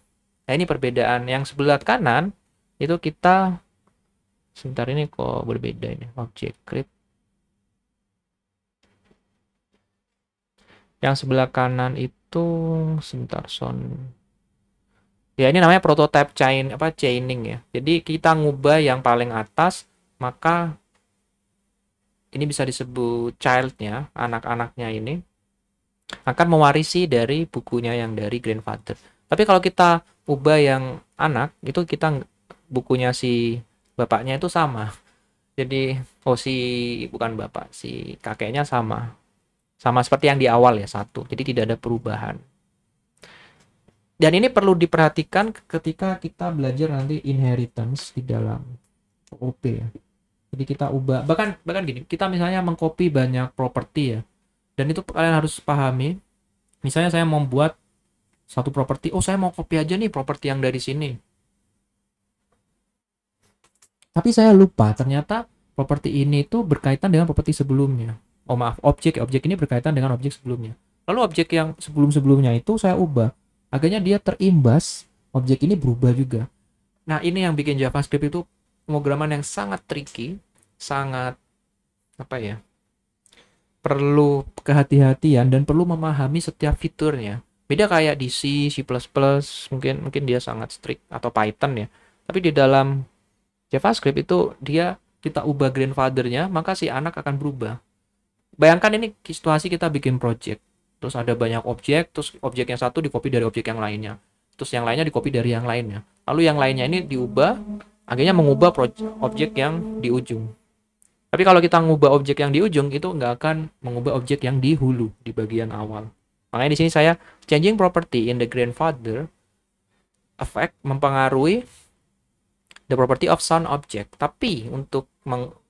Nah, ini perbedaan. Yang sebelah kanan itu kita, sebentar, ini kok berbeda ini, object create. Yang sebelah kanan itu, sebentar, ya ini namanya prototype chaining ya. Jadi kita ngubah yang paling atas, maka ini bisa disebut childnya, anak-anaknya ini akan mewarisi dari bukunya yang dari grandfather. Tapi kalau kita ubah yang anak, itu kita bukunya si bapaknya itu sama. Jadi bukan bapak, si kakeknya sama. Sama seperti yang di awal ya, 1. Jadi tidak ada perubahan. Dan ini perlu diperhatikan ketika kita belajar nanti inheritance di dalam OOP ya. Jadi kita ubah, bahkan gini, kita misalnya mengcopy banyak properti ya. Dan itu kalian harus pahami. Misalnya saya membuat satu properti, saya mau copy aja nih properti yang dari sini. Tapi saya lupa ternyata properti ini itu berkaitan dengan properti sebelumnya. Oh maaf, objek ini berkaitan dengan objek sebelumnya. Lalu objek yang sebelum-sebelumnya itu saya ubah. Akhirnya dia terimbas, objek ini berubah juga. Nah, ini yang bikin JavaScript itu pemrograman yang sangat tricky, sangat apa ya? Perlu kehati-hatian dan perlu memahami setiap fiturnya. Beda kayak di C, C++, mungkin dia sangat strict atau Python ya. Tapi di dalam JavaScript itu dia kita ubah grandfather-nya, maka si anak akan berubah. Bayangkan ini situasi kita bikin project. Terus ada banyak objek, terus objek yang satu di-copy dari objek yang lainnya. Terus yang lainnya di-copy dari yang lainnya. Lalu yang lainnya ini diubah, akhirnya mengubah objek yang di ujung. Tapi kalau kita mengubah objek yang di ujung, itu nggak akan mengubah objek yang di hulu, di bagian awal. Makanya di sini saya changing property in the grandfather effect mempengaruhi the property of sound object. Tapi untuk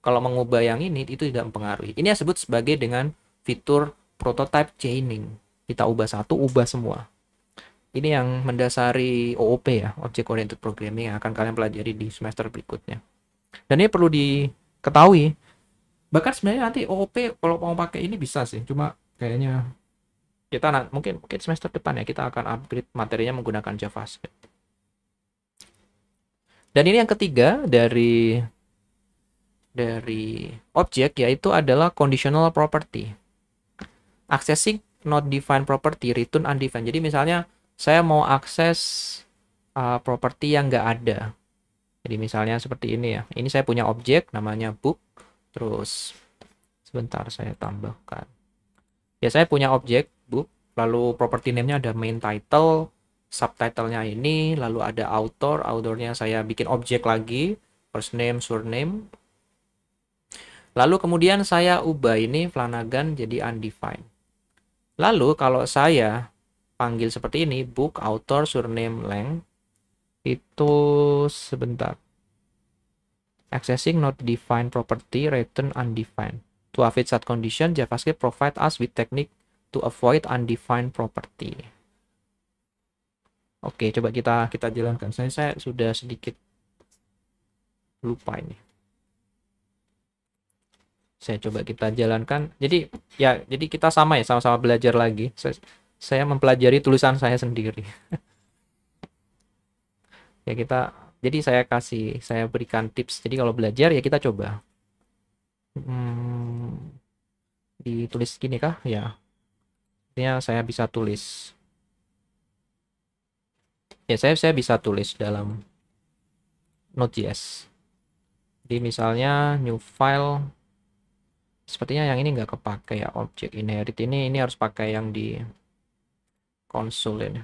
kalau mengubah yang ini itu tidak mempengaruhi. Ini disebut sebagai dengan fitur prototype chaining. Kita ubah satu, ubah semua. Ini yang mendasari OOP ya, Object Oriented Programming, yang akan kalian pelajari di semester berikutnya. Dan ini perlu diketahui. Bahkan sebenarnya nanti OOP kalau mau pakai ini bisa sih, cuma kayaknya kita mungkin semester depan ya kita akan upgrade materinya menggunakan JavaScript. Dan ini yang ketiga dari objek, yaitu adalah conditional property. Accessing not defined property, return undefined. Jadi misalnya saya mau akses property yang nggak ada. Jadi misalnya seperti ini ya. Ini saya punya objek namanya book. Terus sebentar saya tambahkan. Ya saya punya objek book. Lalu property name-nya ada main title. Subtitle-nya ini. Lalu ada author. Author-nya saya bikin objek lagi. First name, surname. Lalu kemudian saya ubah ini Flanagan jadi undefined. Lalu kalau saya panggil seperti ini, book, author, surname, length, itu sebentar. Accessing not defined property, return undefined. To avoid such condition, JavaScript provide us with technique to avoid undefined property. Oke, coba kita jalankan. Saya sudah sedikit lupa ini. Saya coba kita jalankan. Jadi kita sama ya, sama-sama belajar lagi. Saya mempelajari tulisan saya sendiri. Ya jadi saya berikan tips. Jadi kalau belajar ya kita coba. Ditulis gini kah? Ya. Artinya saya bisa tulis. Ya saya bisa tulis dalam Node.js. Jadi misalnya new file. Sepertinya yang ini nggak kepake ya, objek inherit ini harus pakai yang di konsol ini.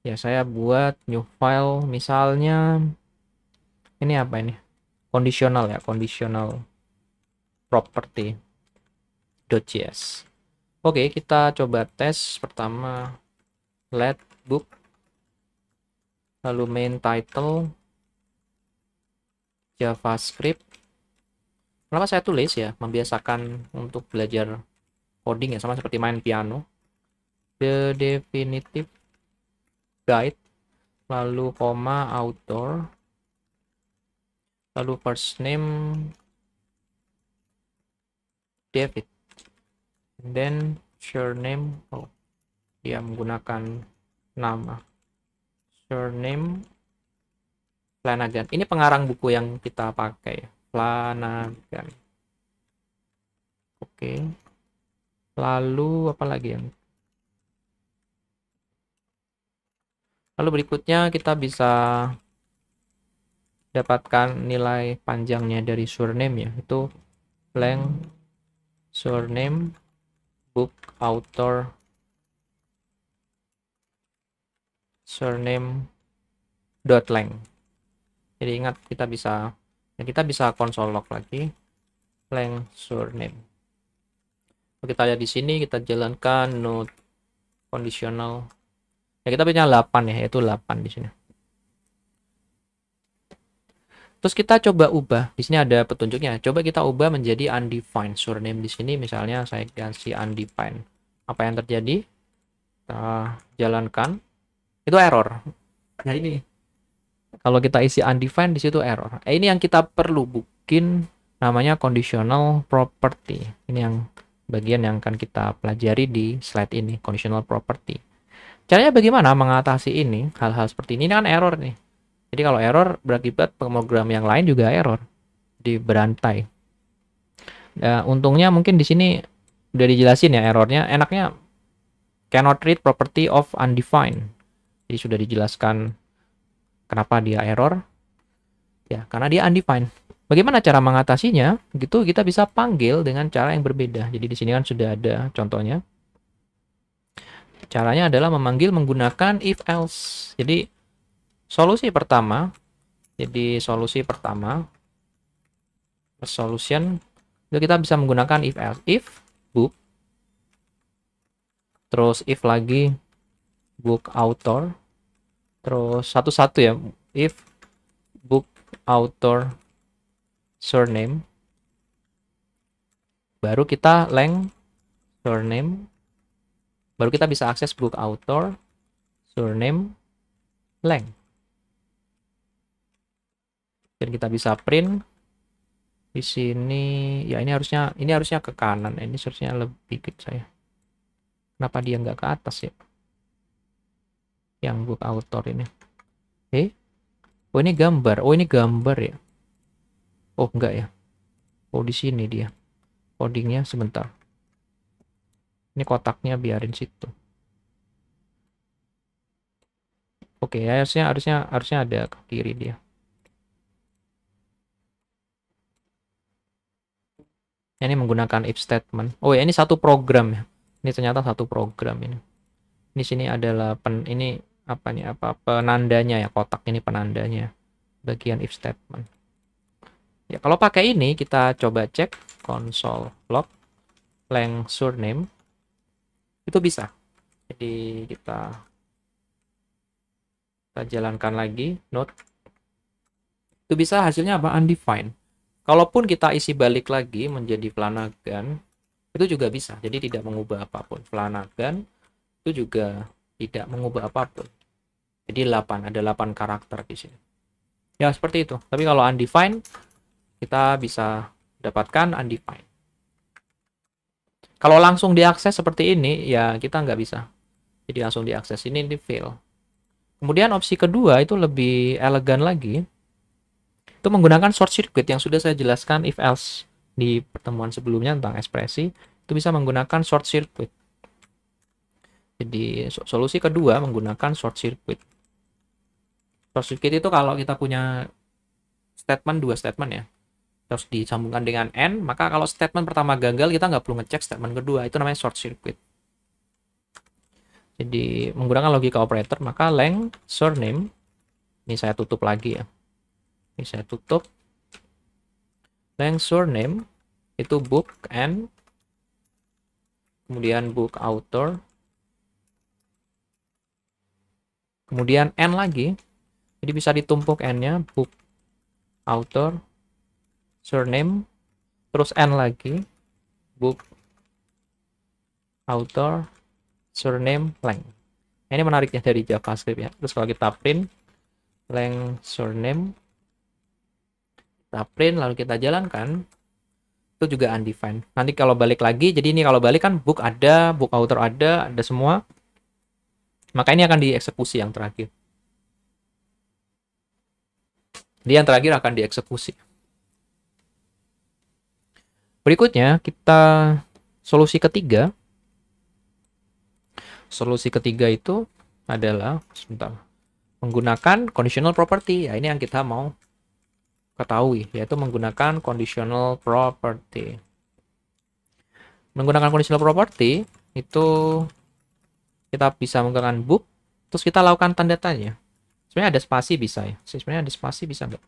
Ya saya buat new file misalnya ini apa ini? Conditional ya, conditional property.js. Oke, kita coba tes pertama let book, lalu main title JavaScript. Kenapa saya tulis ya? Membiasakan untuk belajar coding ya, sama seperti main piano. The definitive guide, lalu koma author, lalu first name David, and then surname, dia menggunakan nama, surname Flanagan. Ini pengarang buku yang kita pakai, Flanagan. Oke. Lalu apa lagi yang? Lalu berikutnya kita bisa dapatkan nilai panjangnya dari surname ya, itu length surname book author surname dot length. Jadi ingat kita bisa console log lagi length surname. Kita lihat di sini, kita jalankan node conditional. Ya kita punya 8 ya, yaitu 8 di sini. Terus kita coba ubah. Di sini ada petunjuknya. Coba kita ubah menjadi undefined surname di sini. Misalnya saya kasih undefined. Apa yang terjadi? Kita jalankan. Itu error. Nah ini. Kalau kita isi undefined di situ error. Ini yang kita perlu bikin namanya conditional property. Ini yang bagian yang akan kita pelajari di slide ini, conditional property. Caranya bagaimana mengatasi ini, hal-hal seperti ini kan error nih. Jadi kalau error berakibat program yang lain juga error, di berantai. Nah, untungnya mungkin di sini udah dijelasin ya errornya. Enaknya cannot read property of undefined. Jadi sudah dijelaskan kenapa dia error. Ya, karena dia undefined. Bagaimana cara mengatasinya? Gitu kita bisa panggil dengan cara yang berbeda. Jadi di sini kan sudah ada contohnya. Caranya adalah memanggil menggunakan if else. Jadi solusi pertama, solution itu kita bisa menggunakan if else. If book, terus if lagi book author, terus satu-satu ya. If book author surname, baru kita length surname, baru kita bisa akses book author surname length. Dan kita bisa print di sini. Ya ini harusnya ke kanan. Ini harusnya lebih ke saya. Kenapa dia nggak ke atas ya? Yang book author ini. Oh ini gambar. Oh ini gambar ya. Oh enggak ya. Oh di sini dia. Codingnya sebentar. Ini kotaknya biarin situ. Oke, harusnya ada ke kiri dia. Ini menggunakan if statement. Oh ya, ini satu program ya. Ini ternyata satu program ini. Di sini adalah ini apa nih? Apa penandanya ya, kotak ini penandanya. Bagian if statement. Ya, kalau pakai ini kita coba cek console log length surname. Itu bisa. Jadi kita jalankan lagi note. Itu bisa hasilnya apa? Undefined. Kalaupun kita isi balik lagi menjadi Flanagan, itu juga bisa. Jadi tidak mengubah apapun. Flanagan itu juga tidak mengubah apapun. Jadi ada 8 karakter di sini. Ya, seperti itu. Tapi kalau undefined, kita bisa dapatkan undefined. Kalau langsung diakses seperti ini, ya kita nggak bisa. Jadi langsung diakses ini fail. Kemudian opsi kedua itu lebih elegan lagi. Itu menggunakan short circuit yang sudah saya jelaskan if else di pertemuan sebelumnya tentang ekspresi. Itu bisa menggunakan short circuit. Jadi solusi kedua menggunakan short circuit. Short circuit itu kalau kita punya dua statement ya, terus disambungkan dengan n, maka kalau statement pertama gagal kita nggak perlu ngecek statement kedua. Itu namanya short circuit. Jadi menggunakan logika operator, maka length surname, ini saya tutup lagi ya. Ini saya tutup. Length surname itu book n, kemudian book author, kemudian n lagi. Jadi bisa ditumpuk n-nya, book author surname, terus n lagi, book author surname length. Ini menariknya dari JavaScript ya. Terus kalau kita print length surname, kita print lalu kita jalankan, itu juga undefined. Nanti kalau balik lagi, jadi ini kalau balik kan book ada, book author ada semua. Maka ini akan dieksekusi yang terakhir. Jadi yang terakhir akan dieksekusi. Berikutnya kita solusi ketiga. Solusi ketiga itu adalah menggunakan conditional property. Ya, ini yang kita mau ketahui, yaitu menggunakan conditional property. Menggunakan conditional property itu kita bisa menggunakan book, terus kita lakukan tanda tanya. Sebenarnya ada spasi bisa ya. Sebenarnya ada spasi bisa nggak?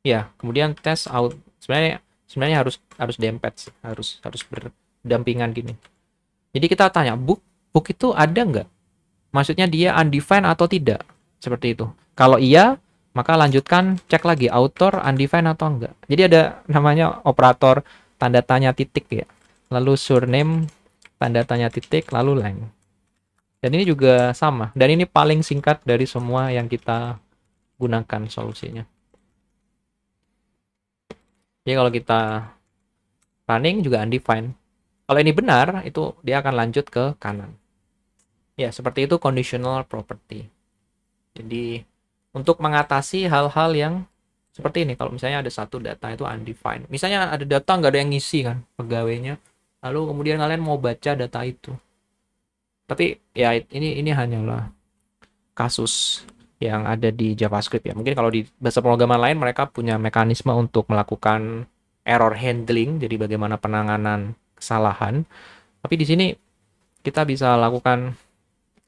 Ya, kemudian test out. Sebenarnya harus dempet sih, harus berdampingan gini. Jadi kita tanya book itu ada nggak? Maksudnya dia undefined atau tidak? Seperti itu. Kalau iya, maka lanjutkan cek lagi author undefined atau enggak. Jadi ada namanya operator tanda tanya titik ya. Lalu surname tanda tanya titik lalu length. Dan ini juga sama. Dan ini paling singkat dari semua yang kita gunakan solusinya. Jadi kalau kita running juga undefined. Kalau ini benar, itu dia akan lanjut ke kanan. Ya, seperti itu conditional property. Jadi, untuk mengatasi hal-hal yang seperti ini, kalau misalnya ada satu data itu undefined. Misalnya ada data nggak ada yang ngisi kan, pegawainya. Lalu kemudian kalian mau baca data itu. Tapi ya ini hanyalah kasus yang ada di JavaScript ya. Mungkin kalau di bahasa pemrograman lain mereka punya mekanisme untuk melakukan error handling, jadi bagaimana penanganan kesalahan. Tapi di sini kita bisa lakukan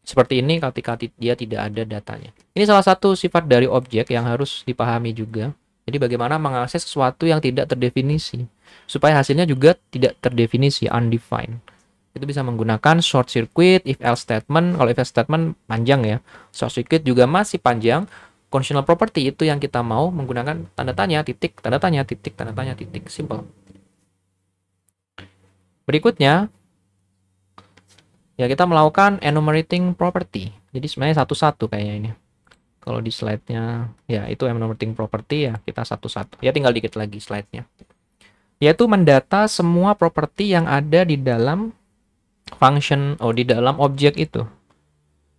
seperti ini ketika dia tidak ada datanya. Ini salah satu sifat dari objek yang harus dipahami juga. Jadi bagaimana mengakses sesuatu yang tidak terdefinisi supaya hasilnya juga tidak terdefinisi, undefined. Itu bisa menggunakan short circuit, if else statement. Kalau if else statement panjang ya. Short circuit juga masih panjang. Conditional property itu yang kita mau menggunakan tanda tanya, titik, tanda tanya, titik, tanda tanya, titik. Simple. Berikutnya, ya kita melakukan enumerating property. Jadi sebenarnya satu-satu kayaknya ini. Kalau di slide-nya, ya itu enumerating property ya kita satu-satu. Ya tinggal dikit lagi slide-nya. Yaitu mendata semua properti yang ada di dalam function, di dalam objek itu.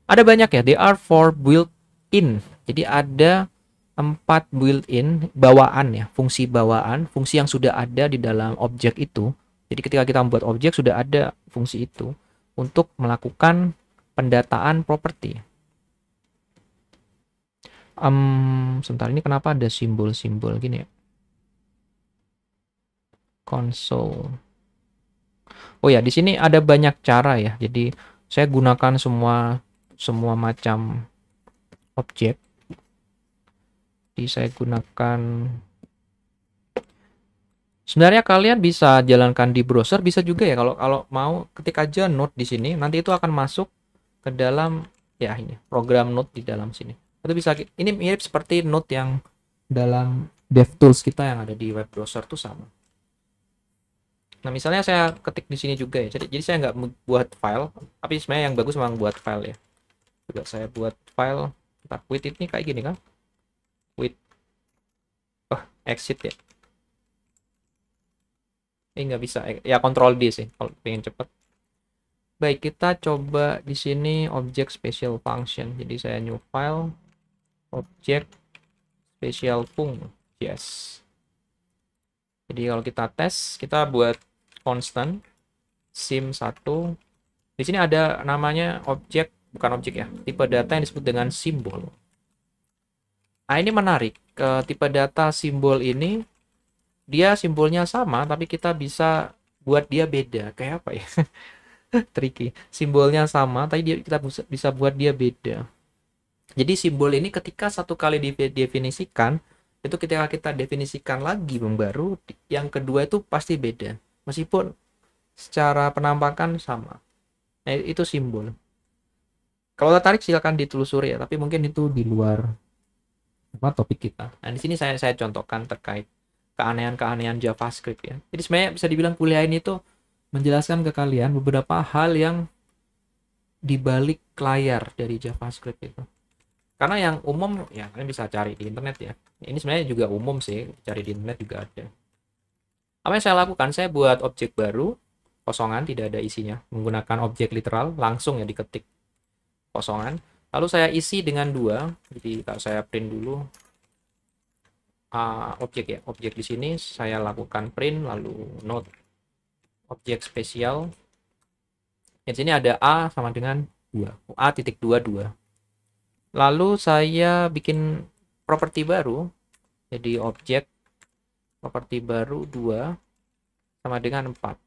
Ada banyak ya, they are for built-in. Jadi ada 4 built-in bawaan ya, fungsi bawaan, fungsi yang sudah ada di dalam objek itu. Jadi ketika kita membuat objek sudah ada fungsi itu untuk melakukan pendataan properti. Sebentar, ini kenapa ada simbol-simbol gini ya? Console. Oh ya, di sini ada banyak cara ya. Jadi saya gunakan semua macam objek. Jadi saya gunakan. Sebenarnya kalian bisa jalankan di browser, bisa juga ya kalau mau ketik aja Node di sini, nanti itu akan masuk ke dalam ya ini program Node di dalam sini. Itu bisa, ini mirip seperti Node yang dalam DevTools kita yang ada di web browser tuh sama. Nah, misalnya saya ketik di sini juga ya. Jadi saya nggak buat file, tapi sebenarnya yang bagus memang buat file ya. Juga saya buat file, kita quit ini kayak gini kan? Quit. Exit ya. Ini nggak bisa. Ya Control D sih kalau pengen cepet. Baik, kita coba di sini object special function. Jadi saya new file object special function. Yes. Jadi kalau kita tes, kita buat constant sim1. Di sini ada namanya objek, bukan objek ya, tipe data yang disebut dengan simbol. Nah, ini menarik. Tipe data simbol ini dia simbolnya sama tapi kita bisa buat dia beda. Kayak apa ya? Tricky. Simbolnya sama tapi kita bisa buat dia beda. Jadi simbol ini ketika satu kali didefinisikan, itu ketika kita definisikan lagi baru, yang kedua itu pasti beda. Meskipun secara penampakan sama. Nah, itu simbol. Kalau tertarik silakan ditelusuri ya, tapi mungkin itu di luar topik kita. Nah, di sini saya contohkan terkait keanehan-keanehan JavaScript ya. Jadi sebenarnya bisa dibilang kuliah ini tuh menjelaskan ke kalian beberapa hal yang di balik layar dari JavaScript itu. Karena yang umum ya kalian bisa cari di internet ya. Ini sebenarnya juga umum sih, cari di internet juga ada. Apa yang saya lakukan? Saya buat objek baru, kosongan, tidak ada isinya. Menggunakan objek literal, langsung ya diketik kosongan. Lalu saya isi dengan 2. Jadi kalau saya print dulu objek ya, objek di sini saya lakukan print, lalu node objek spesial. Di sini ada A sama dengan 2, A.22. Lalu saya bikin properti baru, jadi objek properti baru 2 sama dengan 4.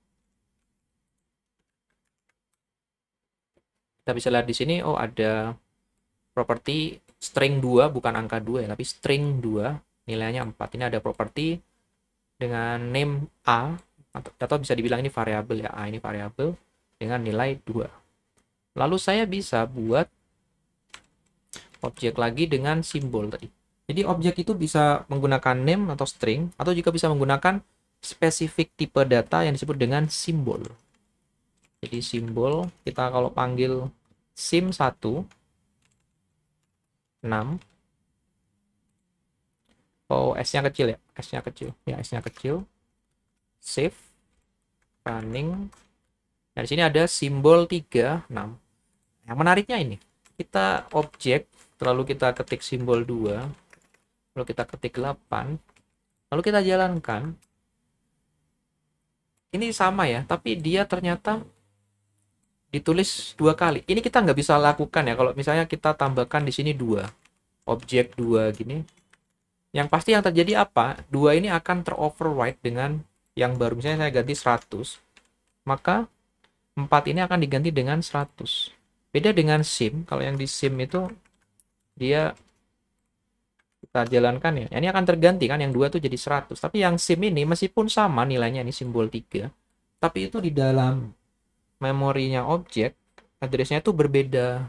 Kita bisa lihat di sini, oh ada properti string 2, bukan angka 2 ya, tapi string 2, nilainya 4. Ini ada properti dengan name A, atau bisa dibilang ini variabel ya, A ini variabel dengan nilai 2. Lalu saya bisa buat objek lagi dengan simbol tadi. Jadi objek itu bisa menggunakan name atau string, atau juga bisa menggunakan spesifik tipe data yang disebut dengan simbol. Jadi simbol, kita kalau panggil sim1 6. Oh, S-nya kecil ya. S-nya kecil. Ya, S-nya kecil. Save. Running. Nah, di sini ada simbol 36. Yang menariknya ini, kita objek, lalu kita ketik simbol 2, lalu kita ketik 8, lalu kita jalankan. Ini sama ya, tapi dia ternyata ditulis 2 kali. Ini kita nggak bisa lakukan ya, kalau misalnya kita tambahkan di sini 2, objek 2 gini. Yang pasti yang terjadi apa? 2 ini akan teroverwrite dengan yang baru. Misalnya saya ganti 100, maka 4 ini akan diganti dengan 100. Beda dengan SIM, kalau yang di SIM itu dia kita jalankan ya, ini akan terganti kan, yang 2 tuh jadi 100. Tapi yang SIM ini meskipun sama nilainya, ini simbol 3, tapi itu di dalam memorinya objek, addressnya itu berbeda,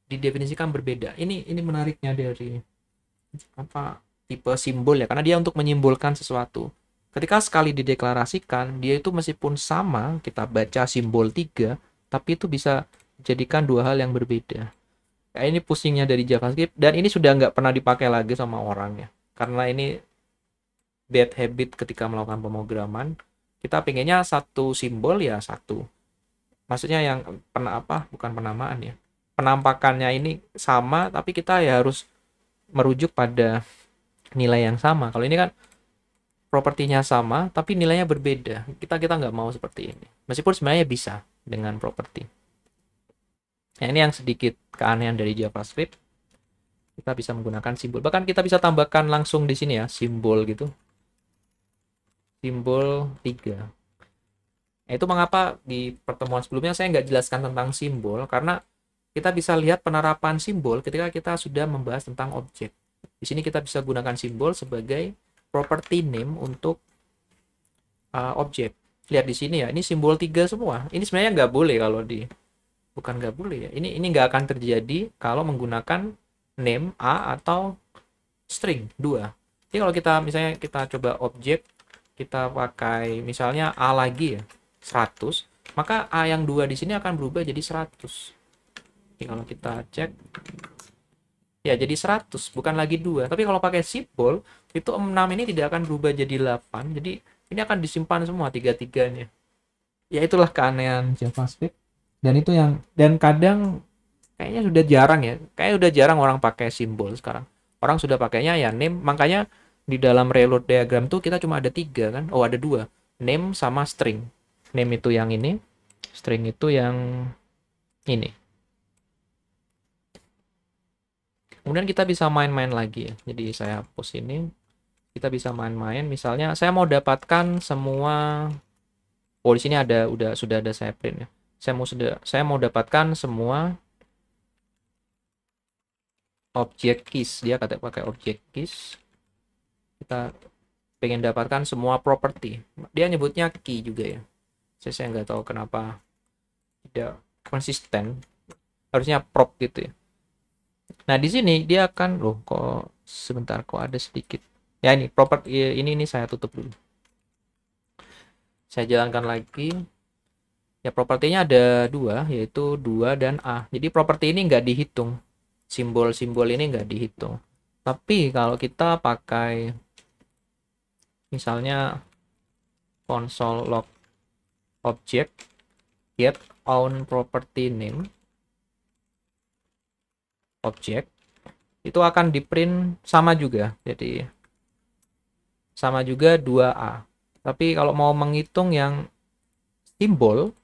didefinisikan berbeda. Ini menariknya dari apa, tipe simbol ya, karena dia untuk menyimbolkan sesuatu. Ketika sekali dideklarasikan, dia itu meskipun sama, kita baca simbol 3, tapi itu bisa jadikan 2 hal yang berbeda. Nah, ini pusingnya dari JavaScript, dan ini sudah nggak pernah dipakai lagi sama orang ya. Karena ini bad habit ketika melakukan pemrograman. Kita pengennya satu simbol ya satu. Maksudnya yang bukan penamaan ya. Penampakannya ini sama, tapi kita ya harus merujuk pada nilai yang sama. Kalau ini kan propertinya sama, tapi nilainya berbeda. Kita nggak mau seperti ini. Meskipun sebenarnya bisa dengan properti. Nah, ini yang sedikit keanehan dari JavaScript. Kita bisa menggunakan simbol. Bahkan kita bisa tambahkan langsung di sini ya, simbol gitu. Simbol 3. Nah, itu mengapa di pertemuan sebelumnya saya nggak jelaskan tentang simbol, karena kita bisa lihat penerapan simbol ketika kita sudah membahas tentang objek. Di sini kita bisa gunakan simbol sebagai property name untuk objek. Lihat di sini ya, ini simbol 3 semua. Ini sebenarnya nggak boleh kalau bukan nggak boleh ya. Ini nggak akan terjadi kalau menggunakan name A atau string 2. Jadi kalau kita misalnya kita coba objek, kita pakai misalnya A lagi ya, 100, maka A yang 2 di sini akan berubah jadi 100. Jadi kalau kita cek, ya jadi 100, bukan lagi 2. Tapi kalau pakai simbol, itu 6 ini tidak akan berubah jadi 8. Jadi ini akan disimpan semua 3-3-nya. Ya itulah keanehan JavaScript. Dan kadang kayaknya sudah jarang ya. Kayaknya udah jarang orang pakai simbol sekarang. Orang sudah pakainya ya name. Makanya di dalam reload diagram tuh kita cuma ada 3 kan. Oh, ada 2. Name sama string. Name itu yang ini. String itu yang ini. Kemudian kita bisa main-main lagi ya. Jadi saya hapus ini. Kita bisa main-main. Misalnya saya mau dapatkan semua. Oh, di sini sudah ada saya print ya. Saya mau dapatkan semua objek keys. Dia kata pakai objek keys. Kita pengen dapatkan semua property. Dia nyebutnya key juga ya. Saya nggak tahu kenapa tidak konsisten. Harusnya prop gitu ya. Nah, di sini dia akan kok sebentar kok ada sedikit. Ya ini property ini saya tutup dulu. Saya jalankan lagi. Ya, propertinya ada 2, yaitu 2 dan A. Jadi properti ini nggak dihitung. Simbol-simbol ini nggak dihitung. Tapi kalau kita pakai misalnya console log object get own property name object, itu akan di print sama juga. Jadi sama juga 2A. Tapi kalau mau menghitung yang simbol,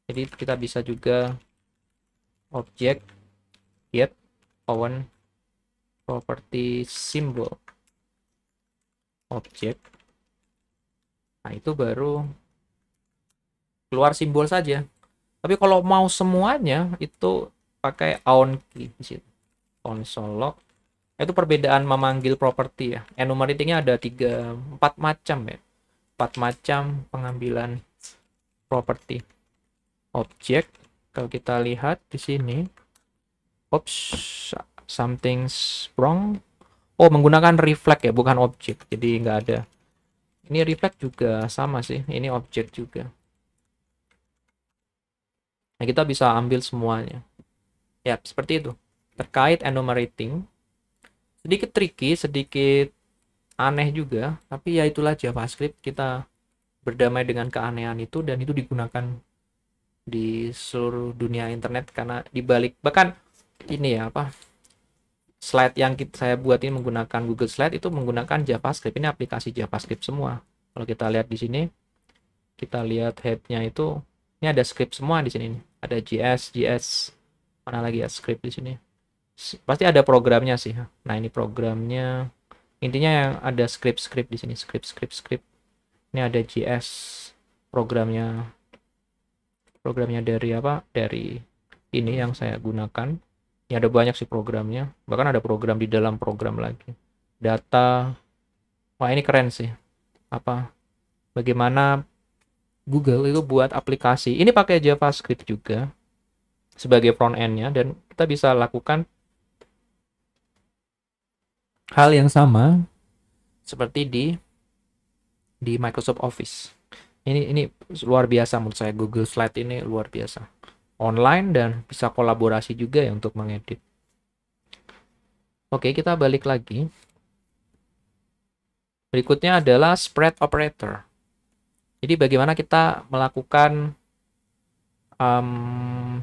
jadi kita bisa juga object get own property symbol object. Nah, itu baru keluar simbol saja. Tapi kalau mau semuanya itu pakai own key di situ. Console log. Itu perbedaan memanggil properti ya. Enumeratingnya ada 4 macam ya. 4 macam pengambilan properti. Objek, kalau kita lihat di sini, something's wrong. Oh, menggunakan reflect ya, bukan objek. Jadi nggak ada. Ini reflect juga sama sih. Ini objek juga. Nah, kita bisa ambil semuanya. Ya, seperti itu. Terkait enumerating, sedikit tricky, sedikit aneh juga. Tapi ya itulah JavaScript. Kita berdamai dengan keanehan itu, dan itu digunakan di seluruh dunia internet, karena dibalik bahkan ini ya apa, slide yang saya buat ini menggunakan Google Slide itu menggunakan JavaScript. Ini aplikasi JavaScript semua. Kalau kita lihat di sini, kita lihat headnya itu, ini ada script semua di sini. Ada JS, mana lagi ya script di sini. Pasti ada programnya sih. Nah ini programnya, intinya yang ada script di sini, script. Ini ada JS programnya dari apa? Dari ini yang saya gunakan. Ya ada banyak sih programnya, bahkan ada program di dalam program lagi. Data, wah ini keren sih. Apa? Bagaimana Google itu buat aplikasi. Ini pakai JavaScript juga sebagai front end-nya, dan kita bisa lakukan hal yang sama seperti di Microsoft Office. Ini luar biasa menurut saya, Google Slide ini luar biasa. Online dan bisa kolaborasi juga ya untuk mengedit. Oke, kita balik lagi. Berikutnya adalah spread operator. Jadi bagaimana kita melakukan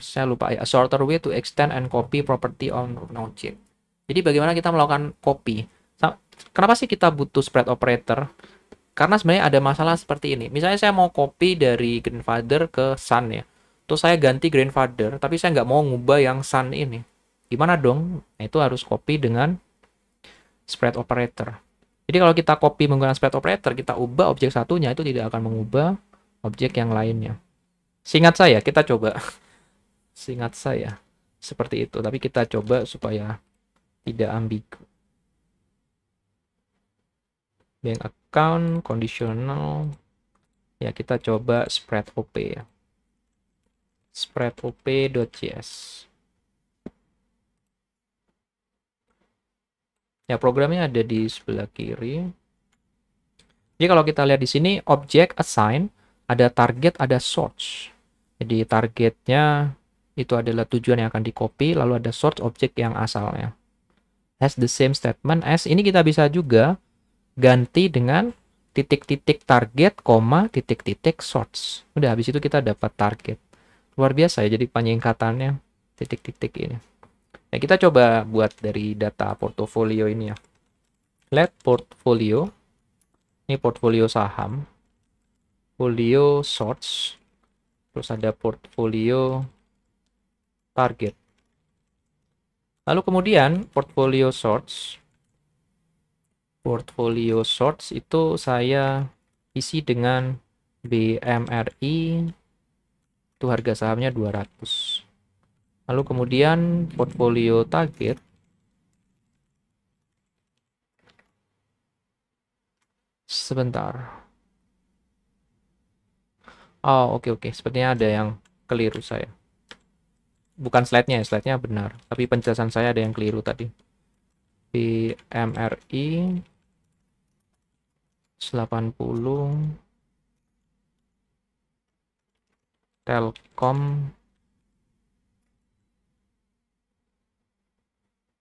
saya lupa ya, a shorter way to extend and copy property on object. Jadi bagaimana kita melakukan copy. Kenapa sih kita butuh spread operator? Karena sebenarnya ada masalah seperti ini. Misalnya saya mau copy dari grandfather ke son ya. Terus saya ganti grandfather, tapi saya nggak mau ngubah yang son ini. Gimana dong? Nah, itu harus copy dengan spread operator. Jadi kalau kita copy menggunakan spread operator, kita ubah objek satunya, itu tidak akan mengubah objek yang lainnya. Seingat saya, kita coba. Seingat saya, seperti itu. Tapi kita coba supaya tidak ambigu. Bank account, conditional. Ya, kita coba spread op ya. Spread op.js. Ya, programnya ada di sebelah kiri. Jadi kalau kita lihat di sini, object assign, ada target, ada source. Jadi targetnya itu adalah tujuan yang akan di-copy, lalu ada source objek yang asalnya. Has the same statement as, ini kita bisa juga ganti dengan titik-titik target, koma, titik-titik source. Udah, habis itu kita dapat target. Luar biasa ya, jadi penyingkatannya titik-titik ini. Nah, kita coba buat dari data portofolio ini ya. Let portfolio. Ini portfolio saham. Portfolio source. Terus ada portfolio target. Lalu kemudian portfolio source. Portfolio source itu saya isi dengan BMRI. Itu harga sahamnya 200. Lalu kemudian portfolio target. Sebentar. Oh, oke. Sepertinya ada yang keliru saya. Bukan slide-nya ya, slide-nya benar. Tapi penjelasan saya ada yang keliru tadi. BMRI 80 Telkom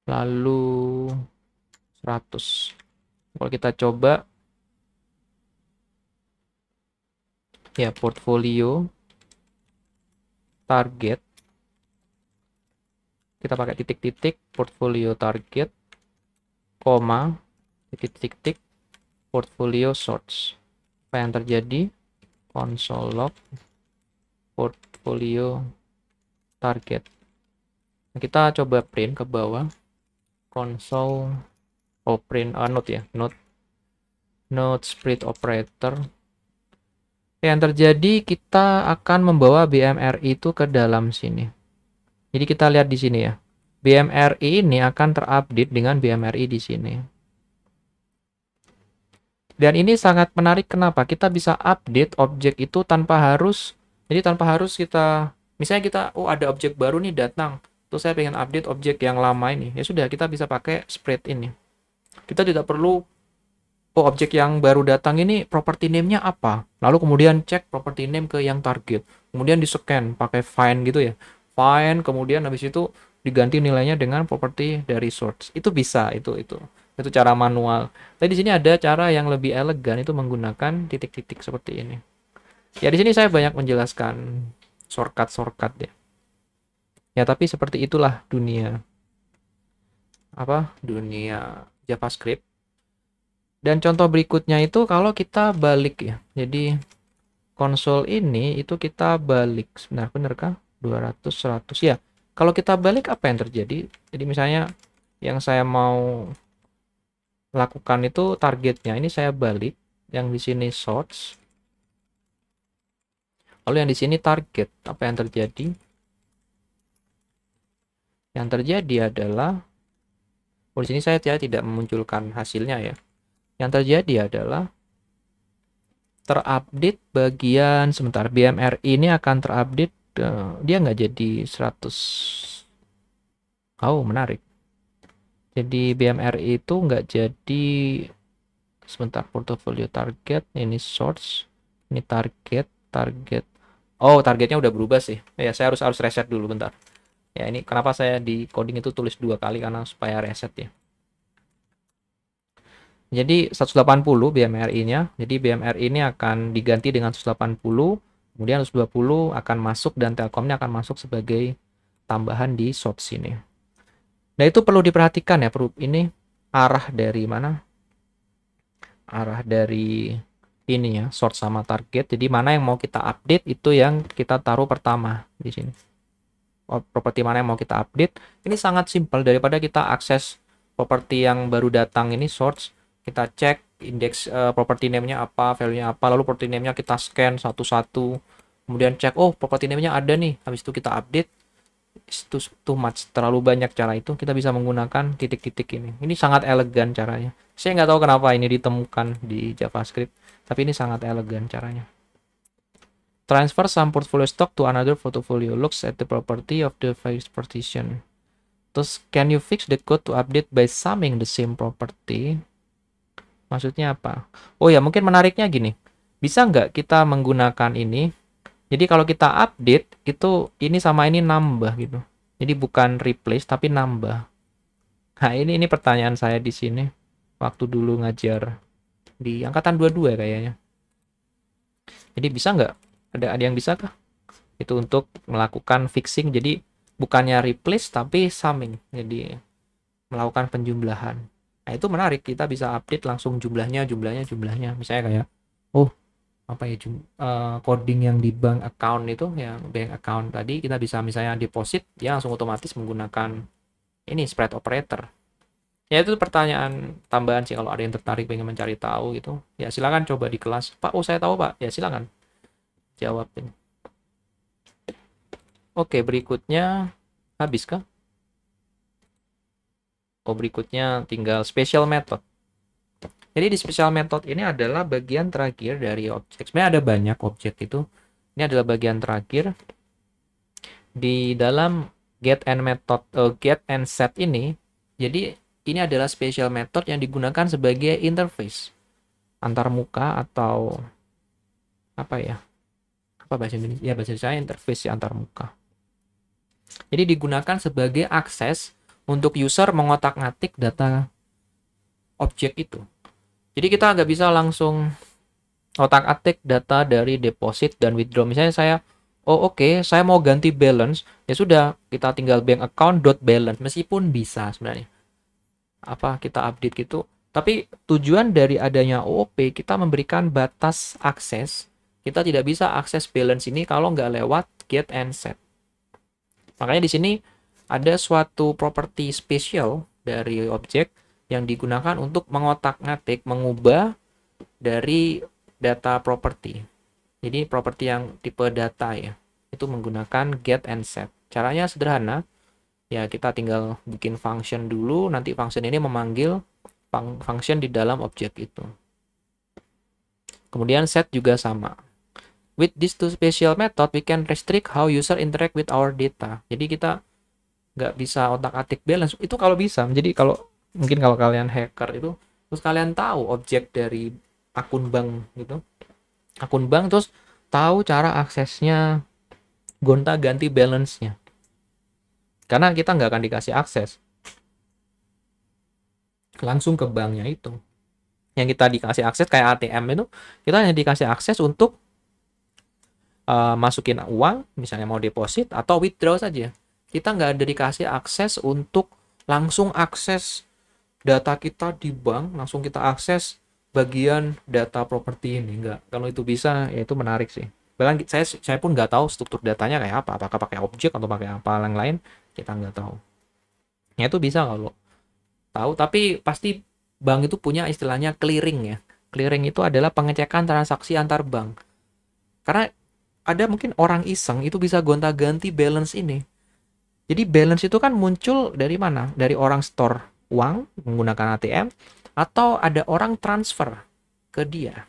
lalu 100. Kalau kita coba ya, portfolio target, kita pakai titik-titik, portfolio target, koma, titik-titik, portfolio source. Apa yang terjadi? Console log portfolio target. Nah, kita coba print ke bawah. Console, print note ya, note spread operator. Yang terjadi, kita akan membawa BMRI itu ke dalam sini. Jadi kita lihat di sini ya. BMRI ini akan terupdate dengan BMRI di sini. Dan ini sangat menarik, kenapa? Kita bisa update objek itu tanpa harus, jadi tanpa harus kita, misalnya kita, ada objek baru nih datang. Terus saya pengen update objek yang lama ini. Ya sudah, kita bisa pakai spread ini. Kita tidak perlu, objek yang baru datang ini property name-nya apa. Lalu kemudian cek property name ke yang target. Kemudian di-scan pakai find gitu ya. Find, kemudian habis itu diganti nilainya dengan property dari source. Itu bisa, itu cara manual. Tapi di sini ada cara yang lebih elegan, itu menggunakan titik-titik seperti ini. Ya, di sini saya banyak menjelaskan shortcut ya. Ya tapi seperti itulah dunia dunia JavaScript. Dan contoh berikutnya itu kalau kita balik ya. Jadi konsol ini itu kita balik. Sebentar, benar kah? 200 100 ya. Kalau kita balik apa yang terjadi? Jadi misalnya yang saya mau lakukan itu targetnya ini saya balik, yang di sini source. Lalu yang di sini target. Apa yang terjadi? Yang terjadi adalah di sini saya tidak memunculkan hasilnya ya. Yang terjadi adalah terupdate bagian sebentar BMR ini akan terupdate dia nggak jadi 100. Oh, menarik. Jadi BMR itu nggak jadi sebentar portfolio target, ini source, ini target. Oh, targetnya udah berubah sih. Ya, saya harus reset dulu bentar. Ya, ini kenapa saya di coding itu tulis 2 kali karena supaya reset ya. Jadi 180 BMRI-nya. Jadi BMRI ini akan diganti dengan 180, kemudian 120 akan masuk dan Telkomnya akan masuk sebagai tambahan di source ini. Nah, itu perlu diperhatikan ya, ini arah dari mana? Arah dari ini ya, source sama target. Jadi mana yang mau kita update itu yang kita taruh pertama di sini. Properti mana yang mau kita update. Ini sangat simpel daripada kita akses properti yang baru datang ini source. Kita cek indeks property name-nya apa, value-nya apa, lalu property name-nya kita scan satu-satu, kemudian cek, oh property name-nya ada nih, habis itu kita update. Itu too much, terlalu banyak cara itu. Kita bisa menggunakan titik-titik ini. Ini sangat elegan caranya. Saya nggak tahu kenapa ini ditemukan di JavaScript, tapi ini sangat elegan caranya. Transfer some portfolio stock to another portfolio. Looks at the property of the various partition. Terus, can you fix the code to update by summing the same property? Maksudnya apa? Oh ya, mungkin menariknya gini. Bisa nggak kita menggunakan ini? Jadi kalau kita update, itu ini sama ini nambah gitu. Jadi bukan replace, tapi nambah. Nah, ini pertanyaan saya di sini. Waktu dulu ngajar di angkatan 22 kayaknya. Jadi bisa nggak? Ada yang bisa kah? Itu untuk melakukan fixing. Jadi bukannya replace, tapi summing. Jadi melakukan penjumlahan. Nah, itu menarik, kita bisa update langsung jumlahnya. Misalnya kayak, oh, apa ya, coding yang di bank account itu, yang bank account tadi, kita bisa misalnya deposit, dia langsung otomatis menggunakan ini spread operator. Ya, itu pertanyaan tambahan sih kalau ada yang tertarik pengen mencari tahu gitu. Ya, silakan coba di kelas. Pak, oh saya tahu Pak. Ya, silakan jawab ini. Oke, berikutnya habis kah? Oh, berikutnya tinggal special method. Jadi di special method ini adalah bagian terakhir dari objek. Sebenarnya ada banyak objek itu. Ini adalah bagian terakhir di dalam get and method, get and set ini. Jadi ini adalah special method yang digunakan sebagai interface antar muka atau apa ya? Apa bahasa Indonesia? Ya, bahasa saya interface antar muka. Jadi digunakan sebagai akses untuk user mengotak-ngatik data objek itu. Jadi kita nggak bisa langsung otak-atik data dari deposit dan withdraw. Misalnya saya, oh oke, saya mau ganti balance, ya sudah, kita tinggal bank account dot balance. Meskipun bisa sebenarnya. Apa kita update gitu. Tapi tujuan dari adanya OOP, kita memberikan batas akses. Kita tidak bisa akses balance ini kalau nggak lewat get and set. Makanya di sini ada suatu properti spesial dari objek yang digunakan untuk mengotak-ngatik, mengubah dari data property. Jadi properti yang tipe data ya, itu menggunakan get and set. Caranya sederhana, ya kita tinggal bikin function dulu, nanti function ini memanggil function di dalam objek itu. Kemudian set juga sama. With these two special method, we can restrict how user interact with our data. Jadi kita nggak bisa otak-atik balance. Itu kalau bisa. Jadi mungkin kalau kalian hacker itu, terus kalian tahu objek dari akun bank gitu. Akun bank, terus tahu cara aksesnya, gonta-ganti balance-nya. Karena kita nggak akan dikasih akses langsung ke banknya itu. Yang kita dikasih akses kayak ATM itu, kita hanya dikasih akses untuk masukin uang, misalnya mau deposit atau withdraw saja. Kita nggak ada dikasih akses untuk langsung akses data kita di bank, langsung kita akses bagian data properti ini. Nggak. Kalau itu bisa, ya itu menarik sih. Bahkan saya pun nggak tahu struktur datanya kayak apa, apakah pakai objek atau pakai apa yang lain, kita nggak tahu. Ya itu bisa kalau tahu, tapi pasti bank itu punya istilahnya clearing ya. Clearing itu adalah pengecekan transaksi antar bank. Karena ada mungkin orang iseng itu bisa gonta-ganti balance ini. Jadi balance itu kan muncul dari mana? Dari orang store uang menggunakan ATM atau ada orang transfer ke dia.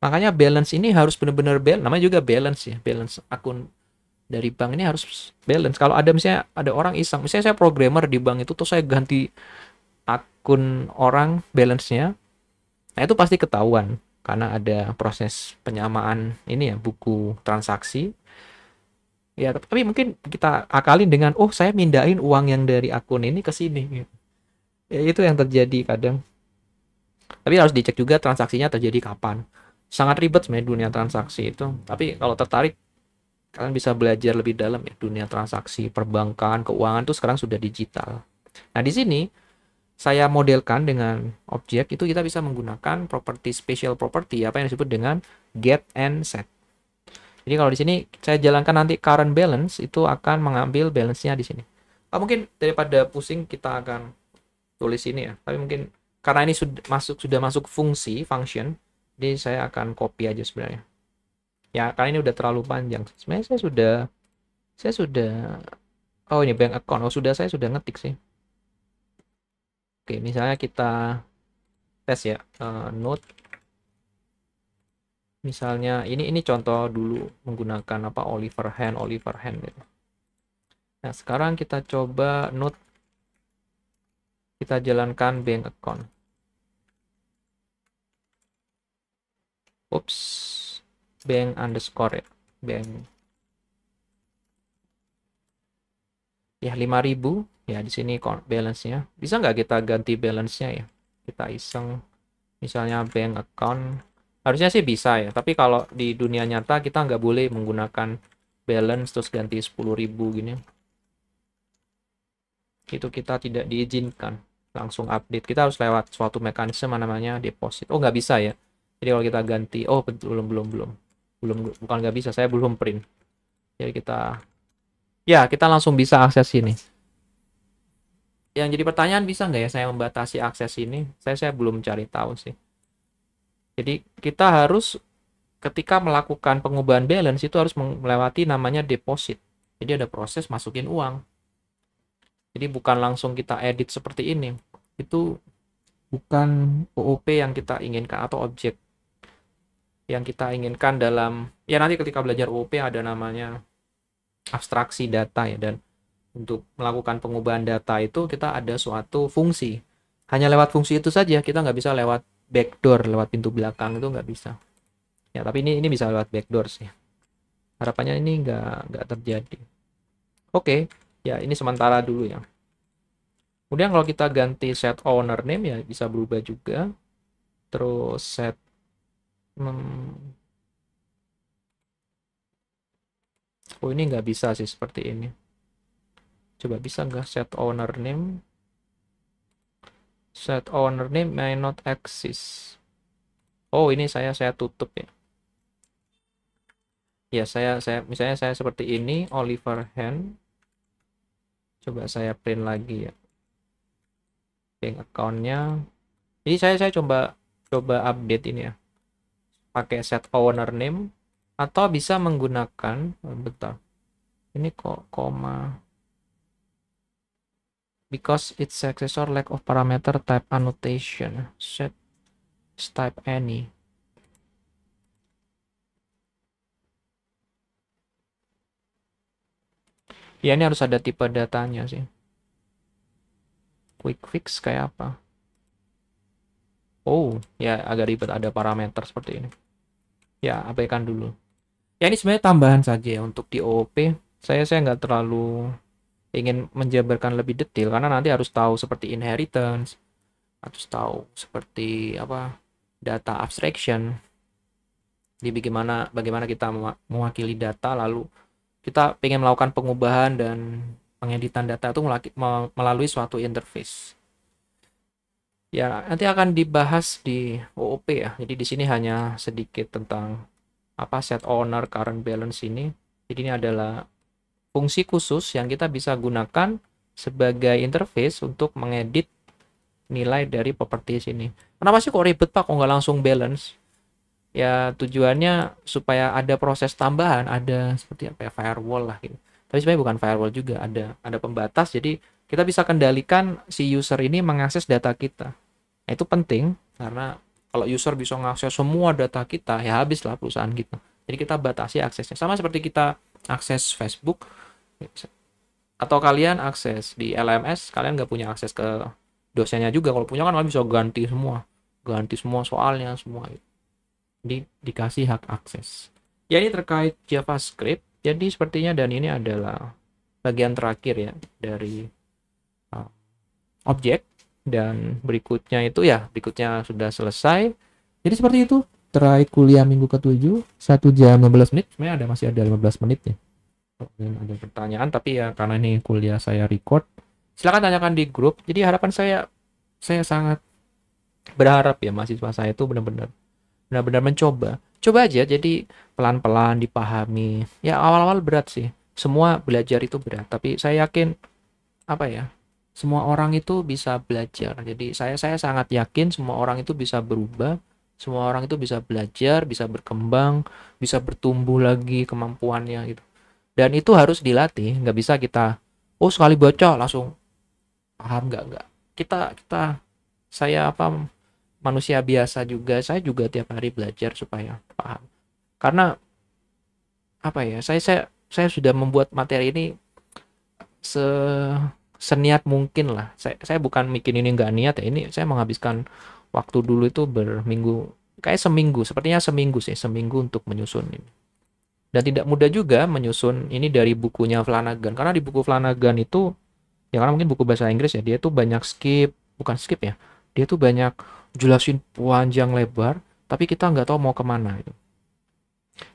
Makanya balance ini harus benar-benar balance, namanya juga balance ya, balance akun dari bank ini harus balance. Kalau ada misalnya ada orang iseng, misalnya saya programmer di bank itu tuh saya ganti akun orang balance-nya, nah itu pasti ketahuan karena ada proses penyamaan ini ya, buku transaksi. Ya, tapi mungkin kita akalin dengan, oh saya mindahin uang yang dari akun ini ke sini. Gitu. Ya, itu yang terjadi kadang. Tapi harus dicek juga transaksinya terjadi kapan. Sangat ribet sebenarnya dunia transaksi itu. Tapi kalau tertarik, kalian bisa belajar lebih dalam ya. Dunia transaksi, perbankan, keuangan itu sekarang sudah digital. Nah, di sini saya modelkan dengan objek itu kita bisa menggunakan property special property apa yang disebut dengan get and set. Jadi kalau di sini saya jalankan nanti current balance itu akan mengambil balance-nya di sini. Mungkin daripada pusing kita akan tulis ini ya. Tapi mungkin karena ini sudah masuk fungsi function, jadi saya akan copy aja sebenarnya. Ya karena ini udah terlalu panjang. Sebenarnya saya sudah oh ini bank account. Oh saya sudah ngetik sih. Oke, misalnya kita tes ya, note. Misalnya ini contoh dulu menggunakan apa Oliver Hand gitu. Nah, sekarang kita coba note, kita jalankan bank account. Oops, bank underscore ya, bank. Ya 5.000 ya di sini balance-nya. Bisa nggak kita ganti balance-nya ya? Kita iseng misalnya bank account. Harusnya sih bisa ya, tapi kalau di dunia nyata kita nggak boleh menggunakan balance terus ganti 10.000 gini. Itu kita tidak diizinkan langsung update. Kita harus lewat suatu mekanisme namanya deposit. Oh nggak bisa ya. Jadi kalau kita ganti, oh belum bukan nggak bisa, saya belum print. Jadi kita langsung bisa akses ini. Yang jadi pertanyaan, bisa nggak ya saya membatasi akses ini? Saya belum cari tahu sih. Jadi kita harus ketika melakukan pengubahan balance itu harus melewati namanya deposit. Jadi ada proses masukin uang. Jadi bukan langsung kita edit seperti ini. Itu bukan OOP yang kita inginkan atau objek yang kita inginkan dalam, ya nanti ketika belajar OOP ada namanya abstraksi data ya, dan untuk melakukan pengubahan data itu kita ada suatu fungsi. Hanya lewat fungsi itu saja, kita nggak bisa lewat backdoor, lewat pintu belakang itu nggak bisa. Ya tapi ini bisa lewat backdoor sih. Harapannya ini nggak terjadi. Oke, ya ini sementara dulu ya. Kemudian kalau kita ganti set owner name ya bisa berubah juga. Terus set oh ini nggak bisa sih seperti ini. Coba bisa nggak set owner name? Set owner name may not exist. Oh ini saya tutup ya. Ya saya misalnya saya seperti ini Oliver Hand. Coba saya print lagi ya. Bank account-nya. Jadi saya coba update ini ya. Pakai set owner name atau bisa menggunakan bentar. Ini kok koma. Because its successor lack of parameter type annotation. Set type any. Ya ini harus ada tipe datanya sih. Quick fix kayak apa? Oh, ya agak ribet, ada parameter seperti ini. Ya, abaikan dulu. Ya ini sebenarnya tambahan saja ya untuk di OOP. Saya nggak terlalu ingin menjabarkan lebih detail karena nanti harus tahu seperti inheritance, harus tahu seperti apa data abstraction. Jadi bagaimana kita mewakili data, lalu kita pengen melakukan pengubahan dan pengeditan data itu melalui suatu interface. Ya, nanti akan dibahas di OOP ya. Jadi di sini hanya sedikit tentang apa set owner current balance ini. Jadi ini adalah fungsi khusus yang kita bisa gunakan sebagai interface untuk mengedit nilai dari properties ini. Kenapa sih kok ribet Pak, kok nggak langsung balance? Ya tujuannya supaya ada proses tambahan, ada seperti apa ya, firewall lah gitu. Tapi sebenarnya bukan firewall juga, ada pembatas. Jadi kita bisa kendalikan si user ini mengakses data kita. Nah, itu penting karena kalau user bisa mengakses semua data kita, ya habislah perusahaan kita. Jadi kita batasi aksesnya. Sama seperti kita akses Facebook atau kalian akses di LMS, kalian nggak punya akses ke dosennya juga. Kalau punya kan kalian bisa ganti semua soalnya semua. Jadi dikasih hak akses. Ya ini terkait JavaScript. Jadi sepertinya dan ini adalah bagian terakhir ya dari objek. Dan berikutnya sudah selesai. Jadi seperti itu terakhir kuliah minggu ke-7 1 jam 15 menit. Sebenarnya masih ada 15 menit ya. Ada pertanyaan, tapi ya karena ini kuliah saya record, silakan tanyakan di grup. Jadi harapan saya sangat berharap ya mahasiswa saya itu benar-benar mencoba aja. Jadi pelan-pelan dipahami. Ya awal-awal berat sih, semua belajar itu berat, tapi saya yakin apa ya, semua orang itu bisa belajar. Jadi saya sangat yakin semua orang itu bisa berubah, semua orang itu bisa belajar, bisa berkembang, bisa bertumbuh lagi kemampuannya gitu. Dan itu harus dilatih, nggak bisa kita sekali baca langsung paham, nggak. Kita saya manusia biasa juga, saya juga tiap hari belajar supaya paham. Karena apa ya, saya sudah membuat materi ini seniat mungkin lah. Saya bukan bikin ini nggak niat ya, ini saya menghabiskan waktu dulu itu sepertinya seminggu untuk menyusun ini. Dan tidak mudah juga menyusun ini dari bukunya Flanagan, karena di buku Flanagan itu ya, karena mungkin buku bahasa Inggris ya, dia tuh banyak bukan skip ya, dia tuh banyak jelasin panjang lebar, tapi kita nggak tahu mau kemana itu.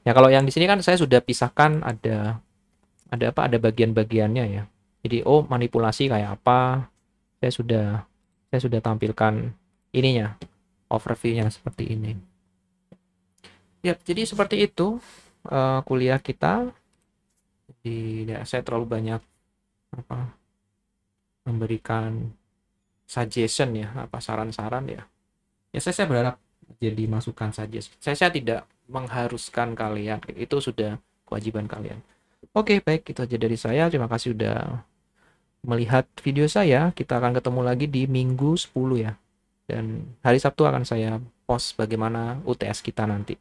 Ya kalau yang di sini kan saya sudah pisahkan, ada bagian-bagiannya ya. Jadi manipulasi kayak apa, saya sudah tampilkan ininya, overview-nya seperti ini. Ya, jadi seperti itu kuliah kita. Jadi ya, saya terlalu banyak memberikan suggestion ya, saran-saran ya. Ya saya berharap jadi masukan saja. Saya tidak mengharuskan kalian, itu sudah kewajiban kalian. Oke, baik, itu aja dari saya. Terima kasih sudah melihat video saya. Kita akan ketemu lagi di minggu 10 ya. Dan hari Sabtu akan saya post bagaimana UTS kita nanti.